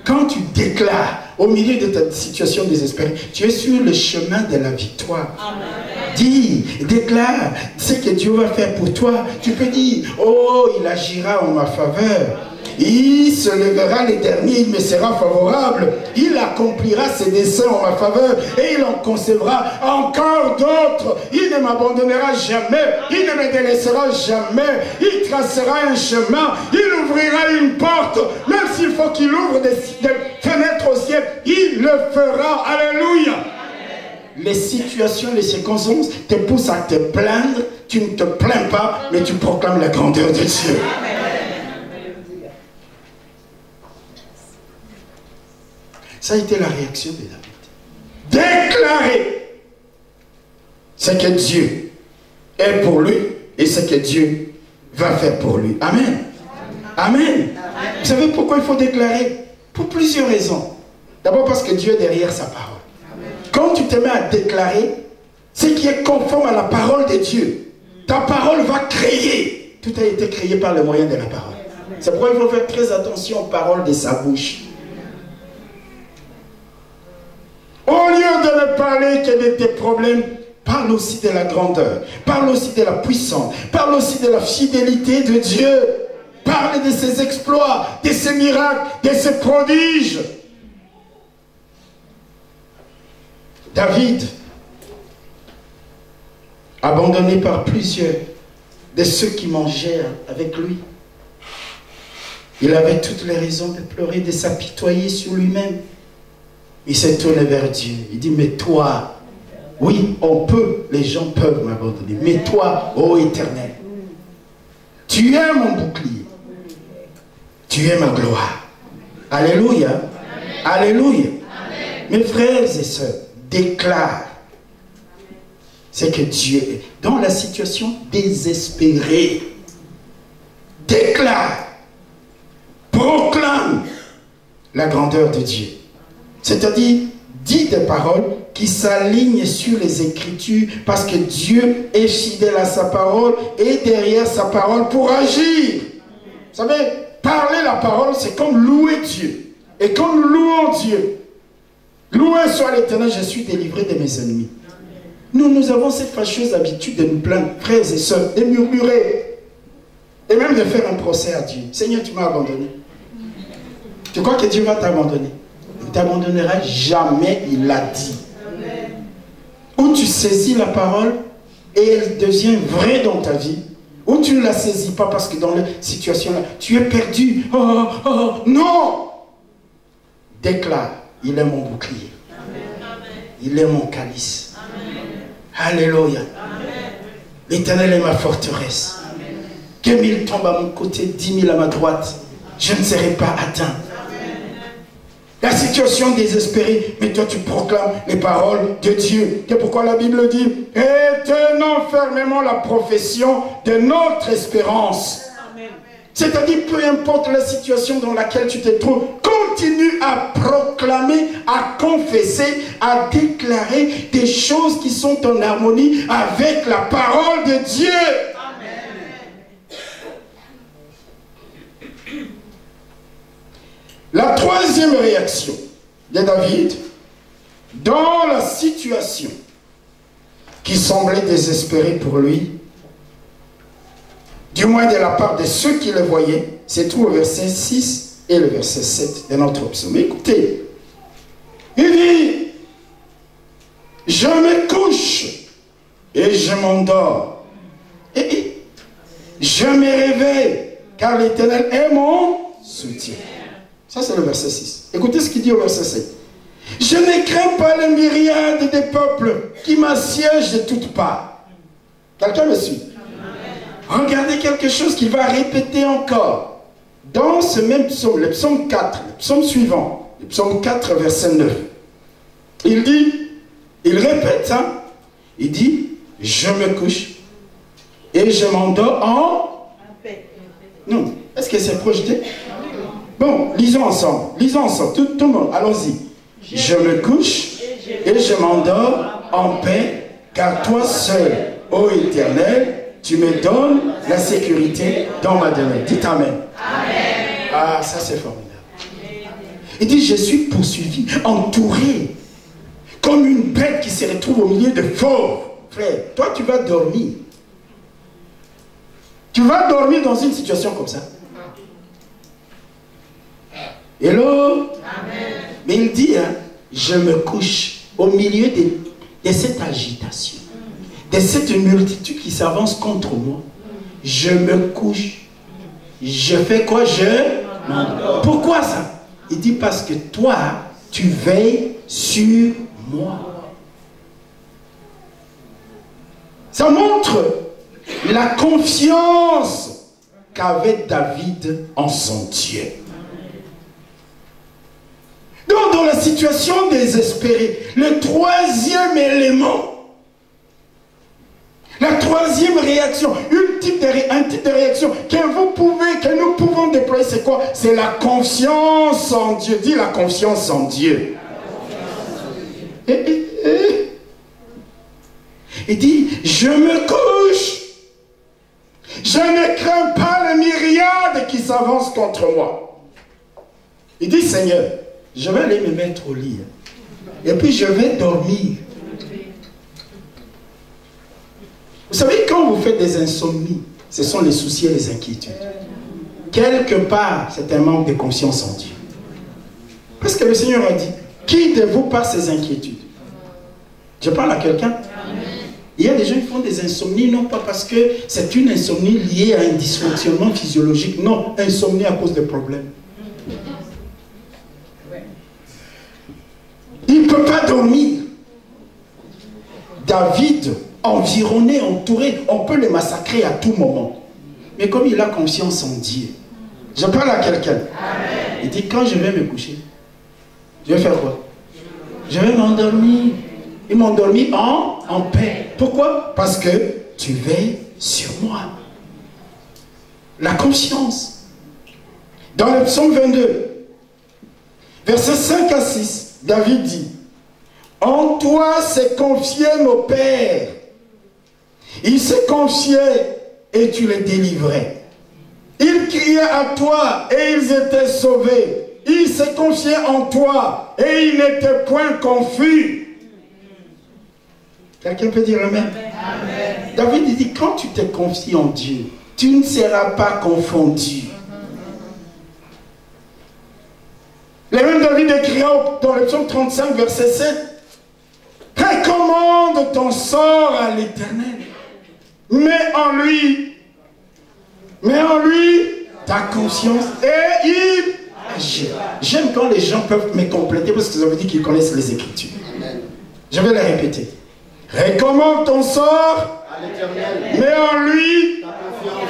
Quand tu déclares au milieu de ta situation désespérée, tu es sur le chemin de la victoire. Amen. Dis, déclare ce que Dieu va faire pour toi. Tu peux dire, oh, il agira en ma faveur. Il se lèvera les derniers, il me sera favorable. Il accomplira ses desseins en ma faveur et il en concevra encore d'autres. Il ne m'abandonnera jamais, il ne me délaissera jamais. Il tracera un chemin, il ouvrira une porte. Même s'il faut qu'il ouvre des fenêtres au ciel, il le fera. Alléluia. Les situations, les circonstances te poussent à te plaindre. Tu ne te plains pas, mais tu proclames la grandeur de Dieu. Ça a été la réaction de David. Déclarer ce que Dieu est pour lui et ce que Dieu va faire pour lui. Amen. Amen. Amen. Vous savez pourquoi il faut déclarer? Pour plusieurs raisons. D'abord parce que Dieu est derrière sa parole. Amen. Quand tu te mets à déclarer ce qui est conforme à la parole de Dieu, ta parole va créer. Tout a été créé par le moyen de la parole. C'est pourquoi il faut faire très attention aux paroles de sa bouche. Au lieu de ne parler que de tes problèmes, parle aussi de la grandeur, parle aussi de la puissance, parle aussi de la fidélité de Dieu. Parle de ses exploits, de ses miracles, de ses prodiges. David, abandonné par plusieurs de ceux qui mangeaient avec lui, il avait toutes les raisons de pleurer, de s'apitoyer sur lui-même. Il s'est tourné vers Dieu. Il dit, mais toi, oui, on peut, les gens peuvent m'abandonner. Mais toi, ô Éternel, tu es mon bouclier. Tu es ma gloire. Alléluia. Amen. Alléluia. Amen. Mes frères et sœurs, déclare c'est que Dieu est dans la situation désespérée. Déclare, proclame la grandeur de Dieu. C'est-à-dire, dis des paroles qui s'alignent sur les Écritures parce que Dieu est fidèle à sa parole et derrière sa parole pour agir. Vous savez, parler la parole, c'est comme louer Dieu. Et quand nous louons Dieu, Loué soit l'Éternel, je suis délivré de mes ennemis. Nous avons cette fâcheuse habitude de nous plaindre, frères et sœurs, de murmurer. Et même de faire un procès à Dieu. Seigneur, tu m'as abandonné. Tu crois que Dieu va t'abandonner? Il ne t'abandonnera jamais, il l'a dit. Ou tu saisis la parole et elle devient vraie dans ta vie, ou tu ne la saisis pas parce que dans la situation là, tu es perdu. Non! Déclare, il est mon bouclier. Il est mon calice. Alléluia. L'Éternel est ma forteresse. Que 1000 tombent à mon côté, 10 000 à ma droite, je ne serai pas atteint. La situation désespérée, mais toi tu proclames les paroles de Dieu. C'est pourquoi la Bible dit, et tenons fermement la profession de notre espérance. C'est-à-dire, peu importe la situation dans laquelle tu te trouves, continue à proclamer, à confesser, à déclarer des choses qui sont en harmonie avec la parole de Dieu. La troisième réaction de David, dans la situation qui semblait désespérée pour lui, du moins de la part de ceux qui le voyaient, c'est tout au verset 6 et le verset 7 de notre psaume. Écoutez, il dit, je me couche et je m'endors. Et je me réveille, car l'Éternel est mon soutien. Ça, c'est le verset 6. Écoutez ce qu'il dit au verset 7. Je ne crains pas les myriades des peuples qui m'assiègent de toutes parts. Quelqu'un me suit? Regardez quelque chose qu'il va répéter encore. Dans ce même psaume, le psaume 4, le psaume suivant, le psaume 4, verset 9. Il dit, il répète ça, il dit, je me couche et je m'endors en paix. Non, est-ce que c'est projeté? Bon, lisons ensemble, tout le monde, allons-y. Je me couche et je m'endors en paix, car toi seul, ô Éternel, tu me donnes la sécurité dans ma demeure. Dites Amen. Amen. Ah, ça c'est formidable. Il dit, je suis poursuivi, entouré, comme une bête qui se retrouve au milieu de fauves. Frère, toi tu vas dormir. Tu vas dormir dans une situation comme ça. Hello? Amen. Mais il dit, hein, je me couche au milieu de cette agitation, de cette multitude qui s'avance contre moi. Je me couche. Je fais quoi? Je m'endors. Pourquoi ça? Il dit, parce que toi, tu veilles sur moi. Ça montre la confiance qu'avait David en son Dieu. Donc, dans la situation désespérée, le troisième élément, la troisième réaction, un type de réaction que nous pouvons déployer, c'est quoi? C'est la confiance en Dieu. Dis la confiance en Dieu. Il dit, je me couche. Je ne crains pas les myriades qui s'avancent contre moi. Il dit, Seigneur, je vais aller me mettre au lit. Et puis je vais dormir. Vous savez, quand vous faites des insomnies, ce sont les soucis et les inquiétudes. Quelque part, c'est un manque de confiance en Dieu. Parce que le Seigneur a dit, qui de vous passe ces inquiétudes? Je parle à quelqu'un. Il y a des gens qui font des insomnies, non pas parce que c'est une insomnie liée à un dysfonctionnement physiologique. Non, insomnie à cause de problèmes. Il ne peut pas dormir. David, environné, entouré, on peut le massacrer à tout moment. Mais comme il a confiance en Dieu, je parle à quelqu'un. Il dit, quand je vais me coucher, je vais faire quoi? Je vais m'endormir. Il m'endormit en paix. Pourquoi? Parce que tu veilles sur moi. La confiance. Dans le psaume 22, versets 5 à 6, David dit, en toi s'est confié nos pères. Ils se confiaient et tu les délivrais. Ils criaient à toi et ils étaient sauvés. il s'est confié en toi et il n'était point confus. Quelqu'un peut dire amen? Amen. David dit, quand tu te confies en Dieu, tu ne seras pas confondu. Le même David écrira dans le psaume 35, verset 7, recommande ton sort à l'Éternel. Mets en lui ta conscience et il agit. J'aime quand les gens peuvent me compléter parce que ça veut dire qu'ils connaissent les Écritures. Je vais les répéter. Recommande ton sort à l'Éternel. Mets en lui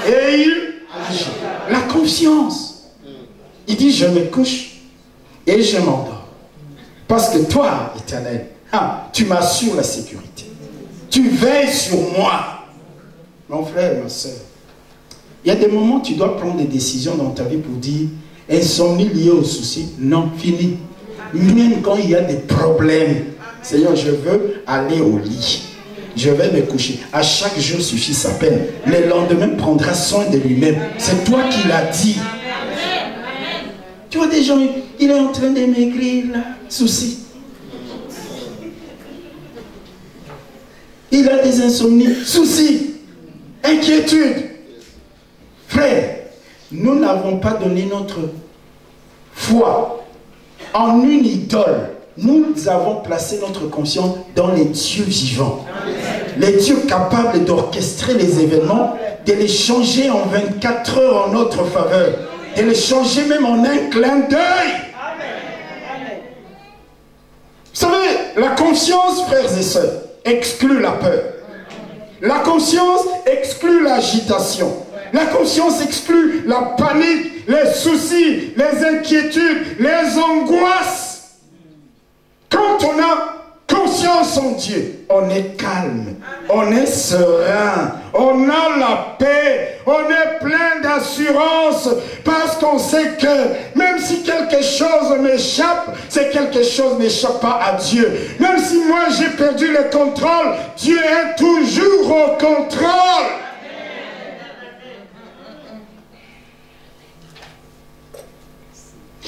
et il agit. La confiance. Il dit, je me couche et je m'endors. Parce que toi, Éternel, tu m'assures la sécurité. Tu veilles sur moi. Mon frère, ma soeur, il y a des moments où tu dois prendre des décisions dans ta vie pour dire, insomnie liée au souci, non, fini. Même quand il y a des problèmes, Seigneur, je veux aller au lit. Je vais me coucher. À chaque jour suffit sa peine. Le lendemain prendra soin de lui-même. C'est toi qui l'as dit. Tu vois des gens, il est en train de maigrir là, souci. Il a des insomnies, soucis, inquiétudes. Frère, nous n'avons pas donné notre foi en une idole. Nous avons placé notre conscience dans les dieux vivants. Les dieux capables d'orchestrer les événements, de les changer en 24 heures en notre faveur, de les changer même en un clin d'œil. Vous savez, la conscience, frères et sœurs, exclut la peur. La conscience exclut l'agitation. La conscience exclut la panique, les soucis, les inquiétudes, les angoisses. Quand on a conscience en Dieu, on est calme, on est serein, on a la paix, on est plein d'assurance parce qu'on sait que même si quelque chose m'échappe, c'est quelque chose n'échappe pas à Dieu. Même si moi j'ai perdu le contrôle, Dieu est toujours au contrôle.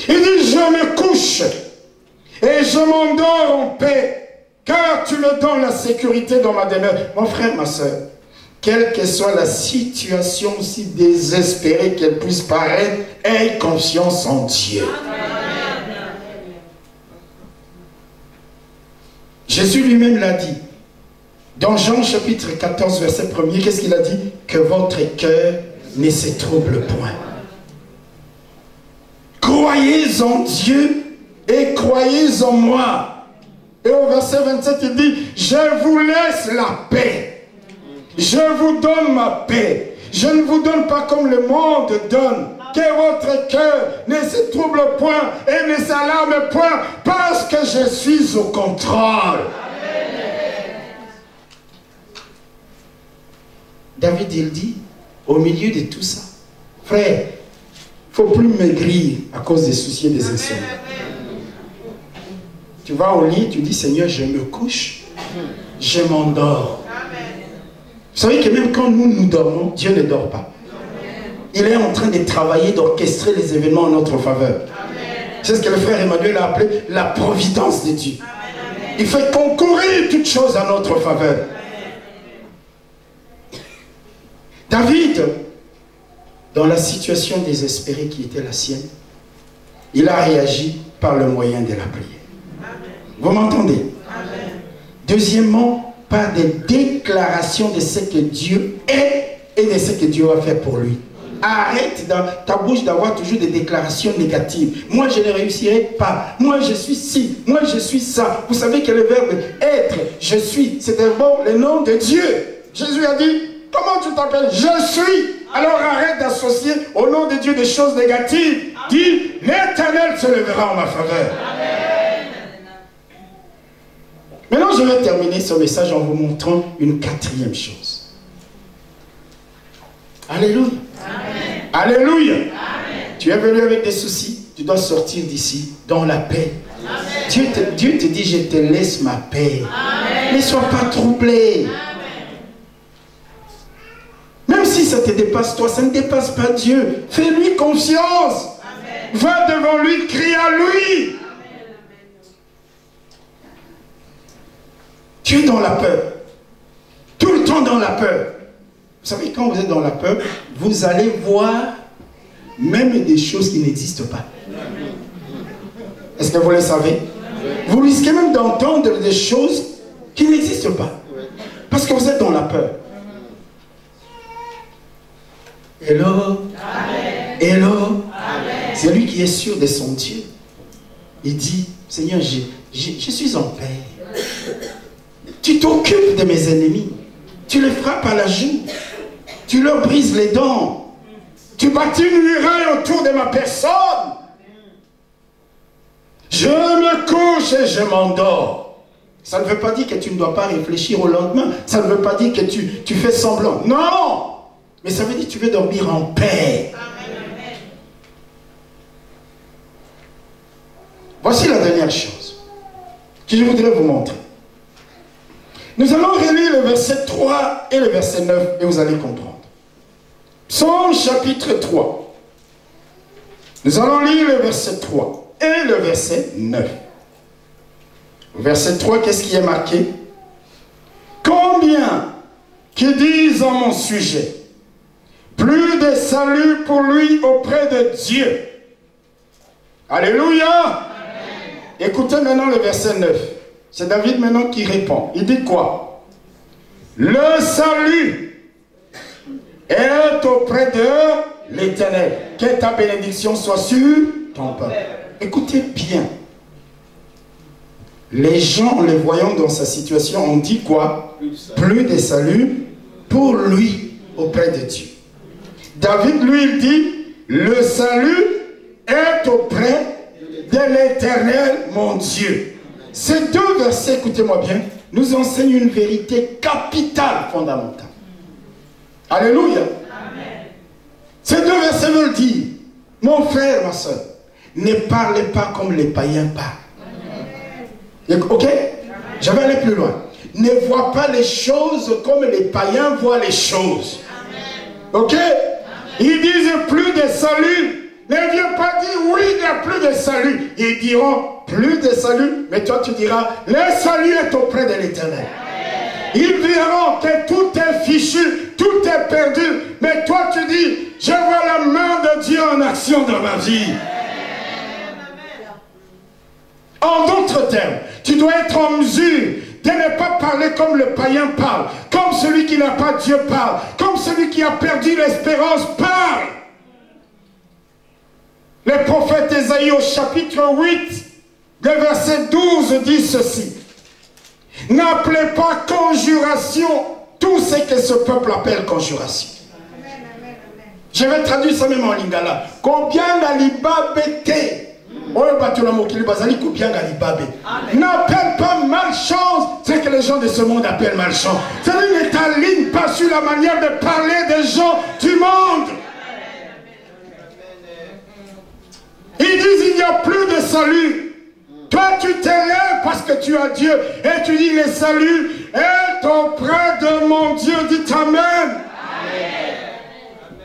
Il dit, je me couche et je m'endors en paix, car tu me donnes la sécurité dans ma demeure. Mon frère, ma soeur, quelle que soit la situation aussi désespérée qu'elle puisse paraître, aie confiance en Dieu. Jésus lui-même l'a dit. Dans Jean chapitre 14, verset 1er, qu'est-ce qu'il a dit? Que votre cœur ne se trouble point. Croyez en Dieu et croyez en moi. Et au verset 27, il dit, je vous laisse la paix. Je vous donne ma paix. Je ne vous donne pas comme le monde donne. Que votre cœur ne se trouble point et ne s'alarme point parce que je suis au contrôle. David, il dit, au milieu de tout ça, frère, il ne faut plus maigrir à cause des soucis et des insomnies. Tu vas au lit, tu dis, Seigneur, je me couche, je m'endors. Vous savez que même quand nous dormons, Dieu ne dort pas. Il est en train de travailler, d'orchestrer les événements en notre faveur. C'est ce que le frère Emmanuel a appelé la providence de Dieu. Il fait concourir toutes choses à notre faveur. David, dans la situation désespérée qui était la sienne, il a réagi par le moyen de la prière. Vous m'entendez? Deuxièmement, par des déclarations de ce que Dieu est et de ce que Dieu va faire pour lui. Arrête dans ta bouche d'avoir toujours des déclarations négatives. Moi, je ne réussirai pas. Moi, je suis ci. Moi, je suis ça. Vous savez que le verbe être, je suis, c'est d'abord le nom de Dieu. Jésus a dit, comment tu t'appelles? Je suis. Alors arrête d'associer au nom de Dieu des choses négatives. Dis, l'Éternel se lèvera en ma faveur. Maintenant, je vais terminer ce message en vous montrant une quatrième chose. Alléluia. Amen. Alléluia. Amen. Tu es venu avec des soucis, tu dois sortir d'ici dans la paix. Dieu te dit, je te laisse ma paix. Amen. Ne sois pas troublé. Amen. Même si ça te dépasse toi, ça ne dépasse pas Dieu. Fais-lui confiance. Amen. Va devant lui, crie à lui. Tu es dans la peur. Tout le temps dans la peur. Vous savez, quand vous êtes dans la peur, vous allez voir même des choses qui n'existent pas. Est-ce que vous le savez? Vous risquez même d'entendre des choses qui n'existent pas. Parce que vous êtes dans la peur. Hello. Hello. C'est lui qui est sûr de son Dieu. Il dit, Seigneur, je suis en paix. Tu t'occupes de mes ennemis. Tu les frappes à la joue. Tu leur brises les dents. Tu bâtis une muraille autour de ma personne. Je me couche et je m'endors. Ça ne veut pas dire que tu ne dois pas réfléchir au lendemain. Ça ne veut pas dire que tu fais semblant. Non! Mais ça veut dire que tu veux dormir en paix. Voici la dernière chose que je voudrais vous montrer. Nous allons relire le verset 3 et le verset 9 et vous allez comprendre. Psaume chapitre 3. Nous allons lire le verset 3 et le verset 9. Verset 3, qu'est-ce qui est marqué? Combien qui disent en mon sujet, plus de salut pour lui auprès de Dieu. Alléluia. Amen. Écoutez maintenant le verset 9. C'est David maintenant qui répond. Il dit quoi? Le salut est auprès de l'Éternel. Que ta bénédiction soit sur ton peuple. Écoutez bien. Les gens, en les voyant dans sa situation, ont dit quoi? Plus de salut pour lui auprès de Dieu. David, lui, il dit, le salut est auprès de l'Éternel, mon Dieu. Ces deux versets, écoutez-moi bien, nous enseignent une vérité capitale, fondamentale. Alléluia. Amen. Ces deux versets veulent dire, mon frère, ma soeur, ne parlez pas comme les païens parlent. Ok? Je vais aller plus loin. Ne vois pas les choses comme les païens voient les choses. Ok? Ils disent plus de salut. Ne viens pas dire oui, il n'y a plus de salut. Ils diront plus de salut, mais toi tu diras le salut est auprès de l'Éternel. Ils verront que tout est fichu, tout est perdu, mais toi tu dis je vois la main de Dieu en action dans ma vie. En d'autres termes, tu dois être en mesure de ne pas parler comme le païen parle, comme celui qui n'a pas Dieu parle, comme celui qui a perdu l'espérance parle. Le prophète Ésaïe au chapitre 8, le verset 12 dit ceci. N'appelez pas conjuration tout ce que ce peuple appelle conjuration. Je vais traduire ça même en lingala. Combien d'alibabete? N'appelle pas malchance ce que les gens de ce monde appellent malchance. C'est-à-dire ne t'aligne pas sur la manière de parler des gens du monde. Ils disent il n'y a plus de salut. Toi tu t'élèves parce que tu as Dieu et tu dis le salut est auprès de mon Dieu. Dites Amen.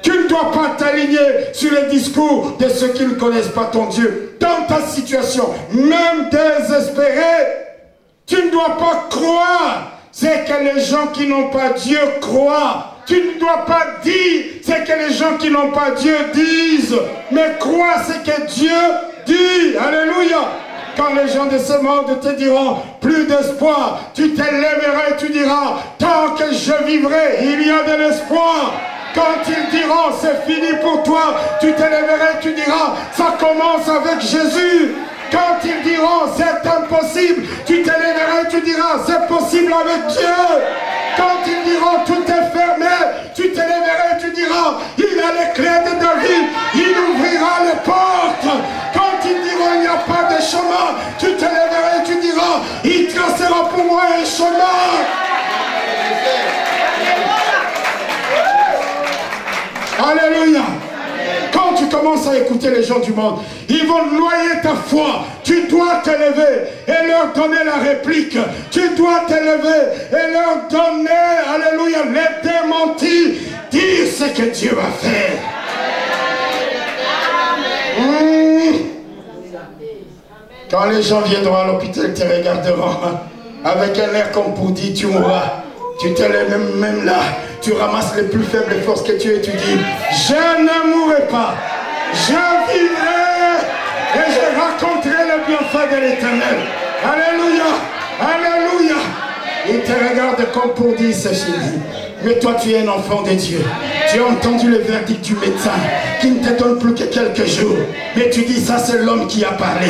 Tu ne dois pas t'aligner sur les discours de ceux qui ne connaissent pas ton Dieu. Dans ta situation, même désespérée, tu ne dois pas croire ce que les gens qui n'ont pas Dieu croient. Tu ne dois pas dire ce que les gens qui n'ont pas Dieu disent, mais crois ce que Dieu dit. Alléluia. Quand les gens de ce monde te diront plus d'espoir, tu t'élèveras et tu diras tant que je vivrai, il y a de l'espoir. Quand ils diront c'est fini pour toi, tu t'élèveras et tu diras ça commence avec Jésus. Quand ils diront c'est impossible, tu t'élèveras et tu diras c'est possible avec Dieu. Quand ils diront tout est fermé, tu t'élèveras et tu diras il a les clés de David, il ouvrira les portes. Quand ils diront il n'y a pas de chemin, tu t'élèveras et tu diras il tracera pour moi un chemin. Alléluia. Quand tu commences à écouter les gens du monde, ils vont noyer ta foi. Tu dois te lever et leur donner la réplique. Tu dois te lever et leur donner, alléluia, les démentir. Dire ce que Dieu va faire. Quand les gens viendront à l'hôpital, ils te regarderont avec un air comme pour dire tu mourras. Tu te lèves même là, tu ramasses les plus faibles forces que tu es, tu dis je ne mourrai pas, je vivrai et je raconterai le bienfait de l'Éternel. Alléluia, alléluia. Il te regarde comme pour dire c'est fini. Mais toi tu es un enfant de Dieu. Tu as entendu le verdict du médecin qui ne te donne plus que quelques jours. Mais tu dis ça c'est l'homme qui a parlé.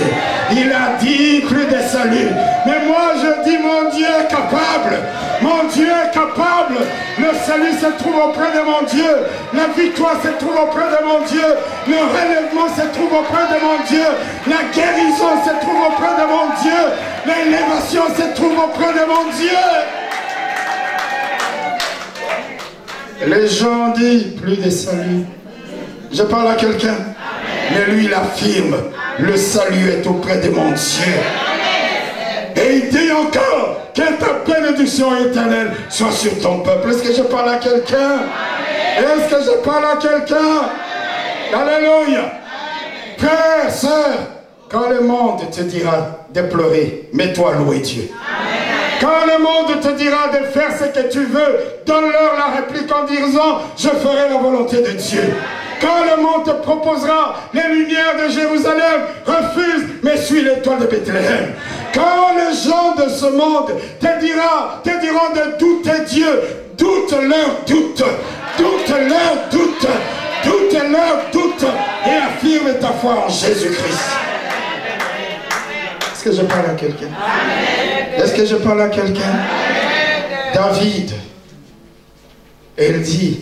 Il a dit plus de salut. Mais moi je dis mon Dieu est capable. Mon Dieu est capable. Le salut se trouve auprès de mon Dieu. La victoire se trouve auprès de mon Dieu. Le relèvement se trouve auprès de mon Dieu. La guérison se trouve auprès de mon Dieu. L'élévation se trouve auprès de mon Dieu. Les gens disent plus de salut. Je parle à quelqu'un. Mais lui il affirme le salut est auprès de mon Dieu. Et il dit encore que ta bénédiction éternelle soit sur ton peuple. Est-ce que je parle à quelqu'un? Est-ce que je parle à quelqu'un? Alléluia. Frère, sœur, quand le monde te dira de pleurer, mets-toi à louer Dieu. Quand le monde te dira de faire ce que tu veux, donne-leur la réplique en disant je ferai la volonté de Dieu. Quand le monde te proposera les lumières de Jérusalem, refuse, mais suis l'étoile de Bethléem. Quand les gens de ce monde te diront de douter Dieu, doute leur doute, doute leur doute, doute leur doute, et affirme ta foi en Jésus-Christ. Est-ce que je parle à quelqu'un? Est-ce que je parle à quelqu'un? David, elle dit,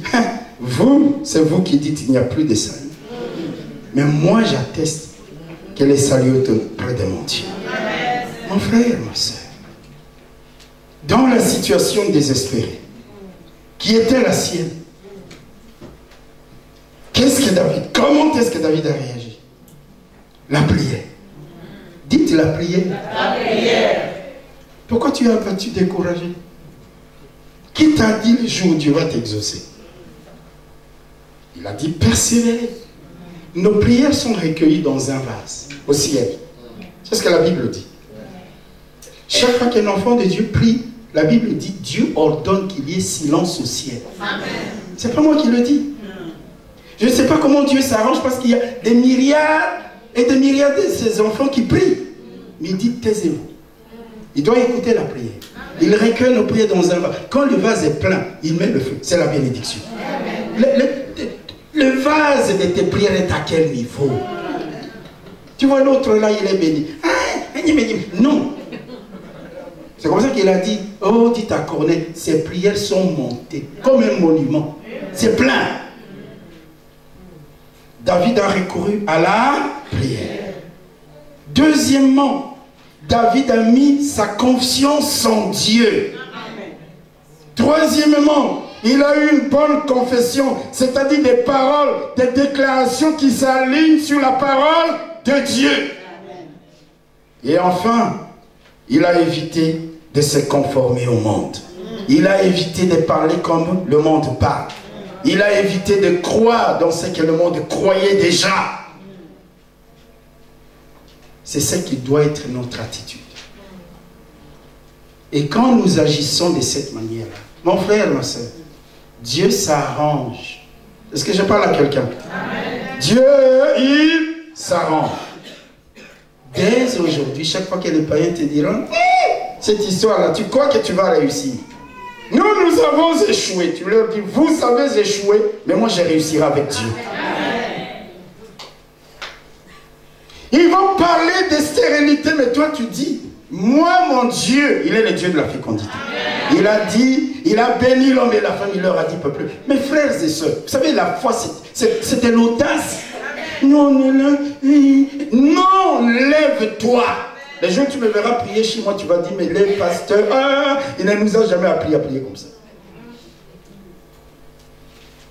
vous, c'est vous qui dites qu'il n'y a plus de salut. Mais moi, j'atteste que le salut est auprès de mon Dieu. Mon frère, ma soeur, dans la situation désespérée, qui était la sienne, comment est-ce que David a réagi? La prière. Dites la prière. La prière. Pourquoi tu as-tu découragé? Qui t'a dit le jour où Dieu va t'exaucer? Il a dit persévérer. Nos prières sont recueillies dans un vase, au ciel. C'est ce que la Bible dit. Chaque fois qu'un enfant de Dieu prie, la Bible dit Dieu ordonne qu'il y ait silence au ciel. C'est pas moi qui le dis. Je ne sais pas comment Dieu s'arrange parce qu'il y a des milliards et des milliards de ces enfants qui prient. Mais il dit taisez-vous. Il doit écouter la prière. Il recueille nos prières dans un vase. Quand le vase est plein, il met le feu. C'est la bénédiction. Le vase de tes prières est à quel niveau? Tu vois l'autre là, il est béni. Non. C'est comme ça qu'il a dit, oh, dit à Corneille, ses prières sont montées comme un monument. C'est plein. David a recouru à la prière. Deuxièmement, David a mis sa confiance en Dieu. Troisièmement, il a eu une bonne confession, c'est-à-dire des paroles, des déclarations qui s'alignent sur la parole de Dieu. Et enfin, il a évité de se conformer au monde. Il a évité de parler comme le monde parle. Il a évité de croire dans ce que le monde croyait déjà. C'est ce qui doit être notre attitude. Et quand nous agissons de cette manière-là, mon frère, ma soeur, Dieu s'arrange. Est-ce que je parle à quelqu'un? Dieu, il s'arrange. Dès aujourd'hui, chaque fois que les païens te diront, cette histoire-là, tu crois que tu vas réussir? Nous avons échoué. Tu leur dis, vous avez échoué, mais moi je réussirai avec Dieu. Ils vont parler de stérilité, mais toi tu dis, moi mon Dieu, il est le Dieu de la fécondité. Il a dit, il a béni l'homme et la femme, il leur a dit peuple. Mes frères et sœurs, vous savez, la foi, c'est de l'audace. Non, lève-toi. Les jours où tu me verras prier chez moi, tu vas dire, mais les pasteurs, il ne nous a jamais appris à prier comme ça.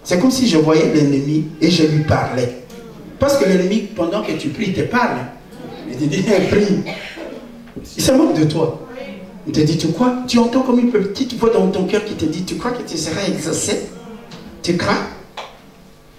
C'est comme si je voyais l'ennemi et je lui parlais. Parce que l'ennemi, pendant que tu pries, il te parle. Il te dit, prie. Il se moque de toi. Il te dit, tu crois? Tu entends comme une petite voix dans ton cœur qui te dit, tu crois que tu seras exaucé? Tu crois?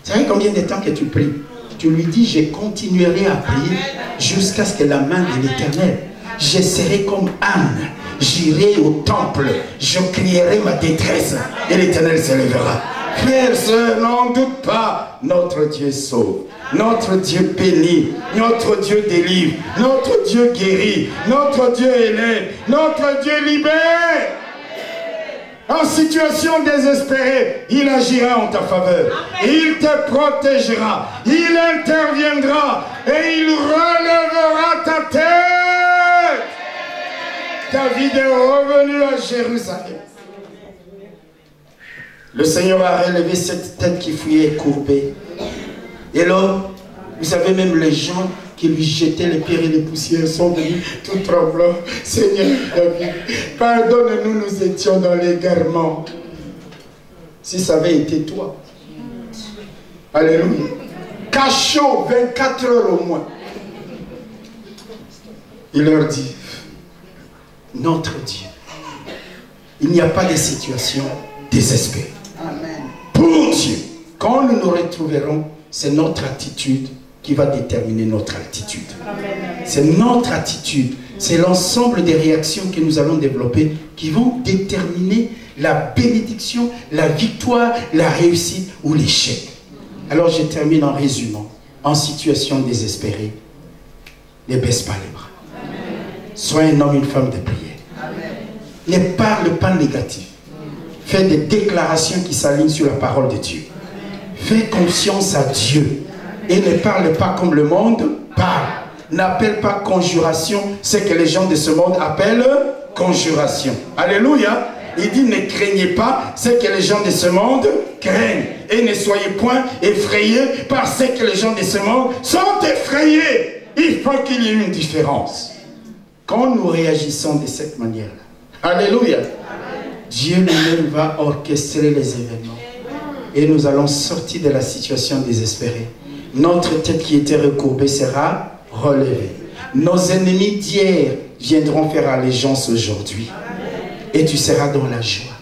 C'est vrai combien de temps que tu pries? Tu lui dis, je continuerai à prier jusqu'à ce que la main de l'Éternel, je serai comme Anne, j'irai au temple, je crierai ma détresse et l'Éternel se lèvera. Frères, sœurs, n'en doute pas, notre Dieu sauve, notre Dieu bénit, notre Dieu délivre, notre Dieu guérit, notre Dieu élève, notre Dieu libère. En situation désespérée, il agira en ta faveur. Il te protégera. Il interviendra. Et il relèvera ta tête. David est revenu à Jérusalem. Le Seigneur a relevé cette tête qui fuyait courbée. Et là, vous savez, même les gens qui lui jetaient les pierres et les poussières sont venus tout tremblants. Seigneur David, pardonne-nous, nous étions dans l'égarement. Si ça avait été toi. Alléluia. Cachot, 24 heures au moins. Il leur dit, notre Dieu, il n'y a pas de situation désespérée. Amen. Pour Dieu, quand nous nous retrouverons, c'est notre attitude qui va déterminer notre altitude. C'est notre attitude, c'est l'ensemble des réactions que nous allons développer qui vont déterminer la bénédiction, la victoire, la réussite ou l'échec. Alors je termine en résumant. En situation désespérée, ne baisse pas les bras. Amen. Sois un homme, une femme de prière. Amen. Ne parle pas négatif. Fais des déclarations qui s'alignent sur la parole de Dieu. Fais confiance à Dieu. Et ne parle pas comme le monde parle. N'appelle pas conjuration ce que les gens de ce monde appellent conjuration. Alléluia. Il dit ne craignez pas ce que les gens de ce monde craignent. Et ne soyez point effrayés par ce que les gens de ce monde sont effrayés. Il faut qu'il y ait une différence. Quand nous réagissons de cette manière-là, alléluia, Dieu lui-même va orchestrer les événements. Et nous allons sortir de la situation désespérée. Notre tête qui était recourbée sera relevée. Nos ennemis d'hier viendront faire allégeance aujourd'hui. Et tu seras dans la joie.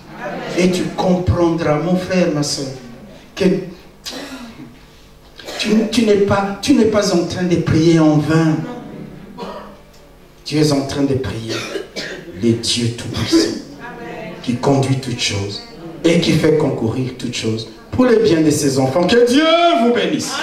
Et tu comprendras, mon frère, ma soeur, que tu n'es pas en train de prier en vain. Tu es en train de prier le Dieu Tout-Puissant qui conduit toutes choses et qui fait concourir toutes choses pour le bien de ses enfants. Que Dieu vous bénisse.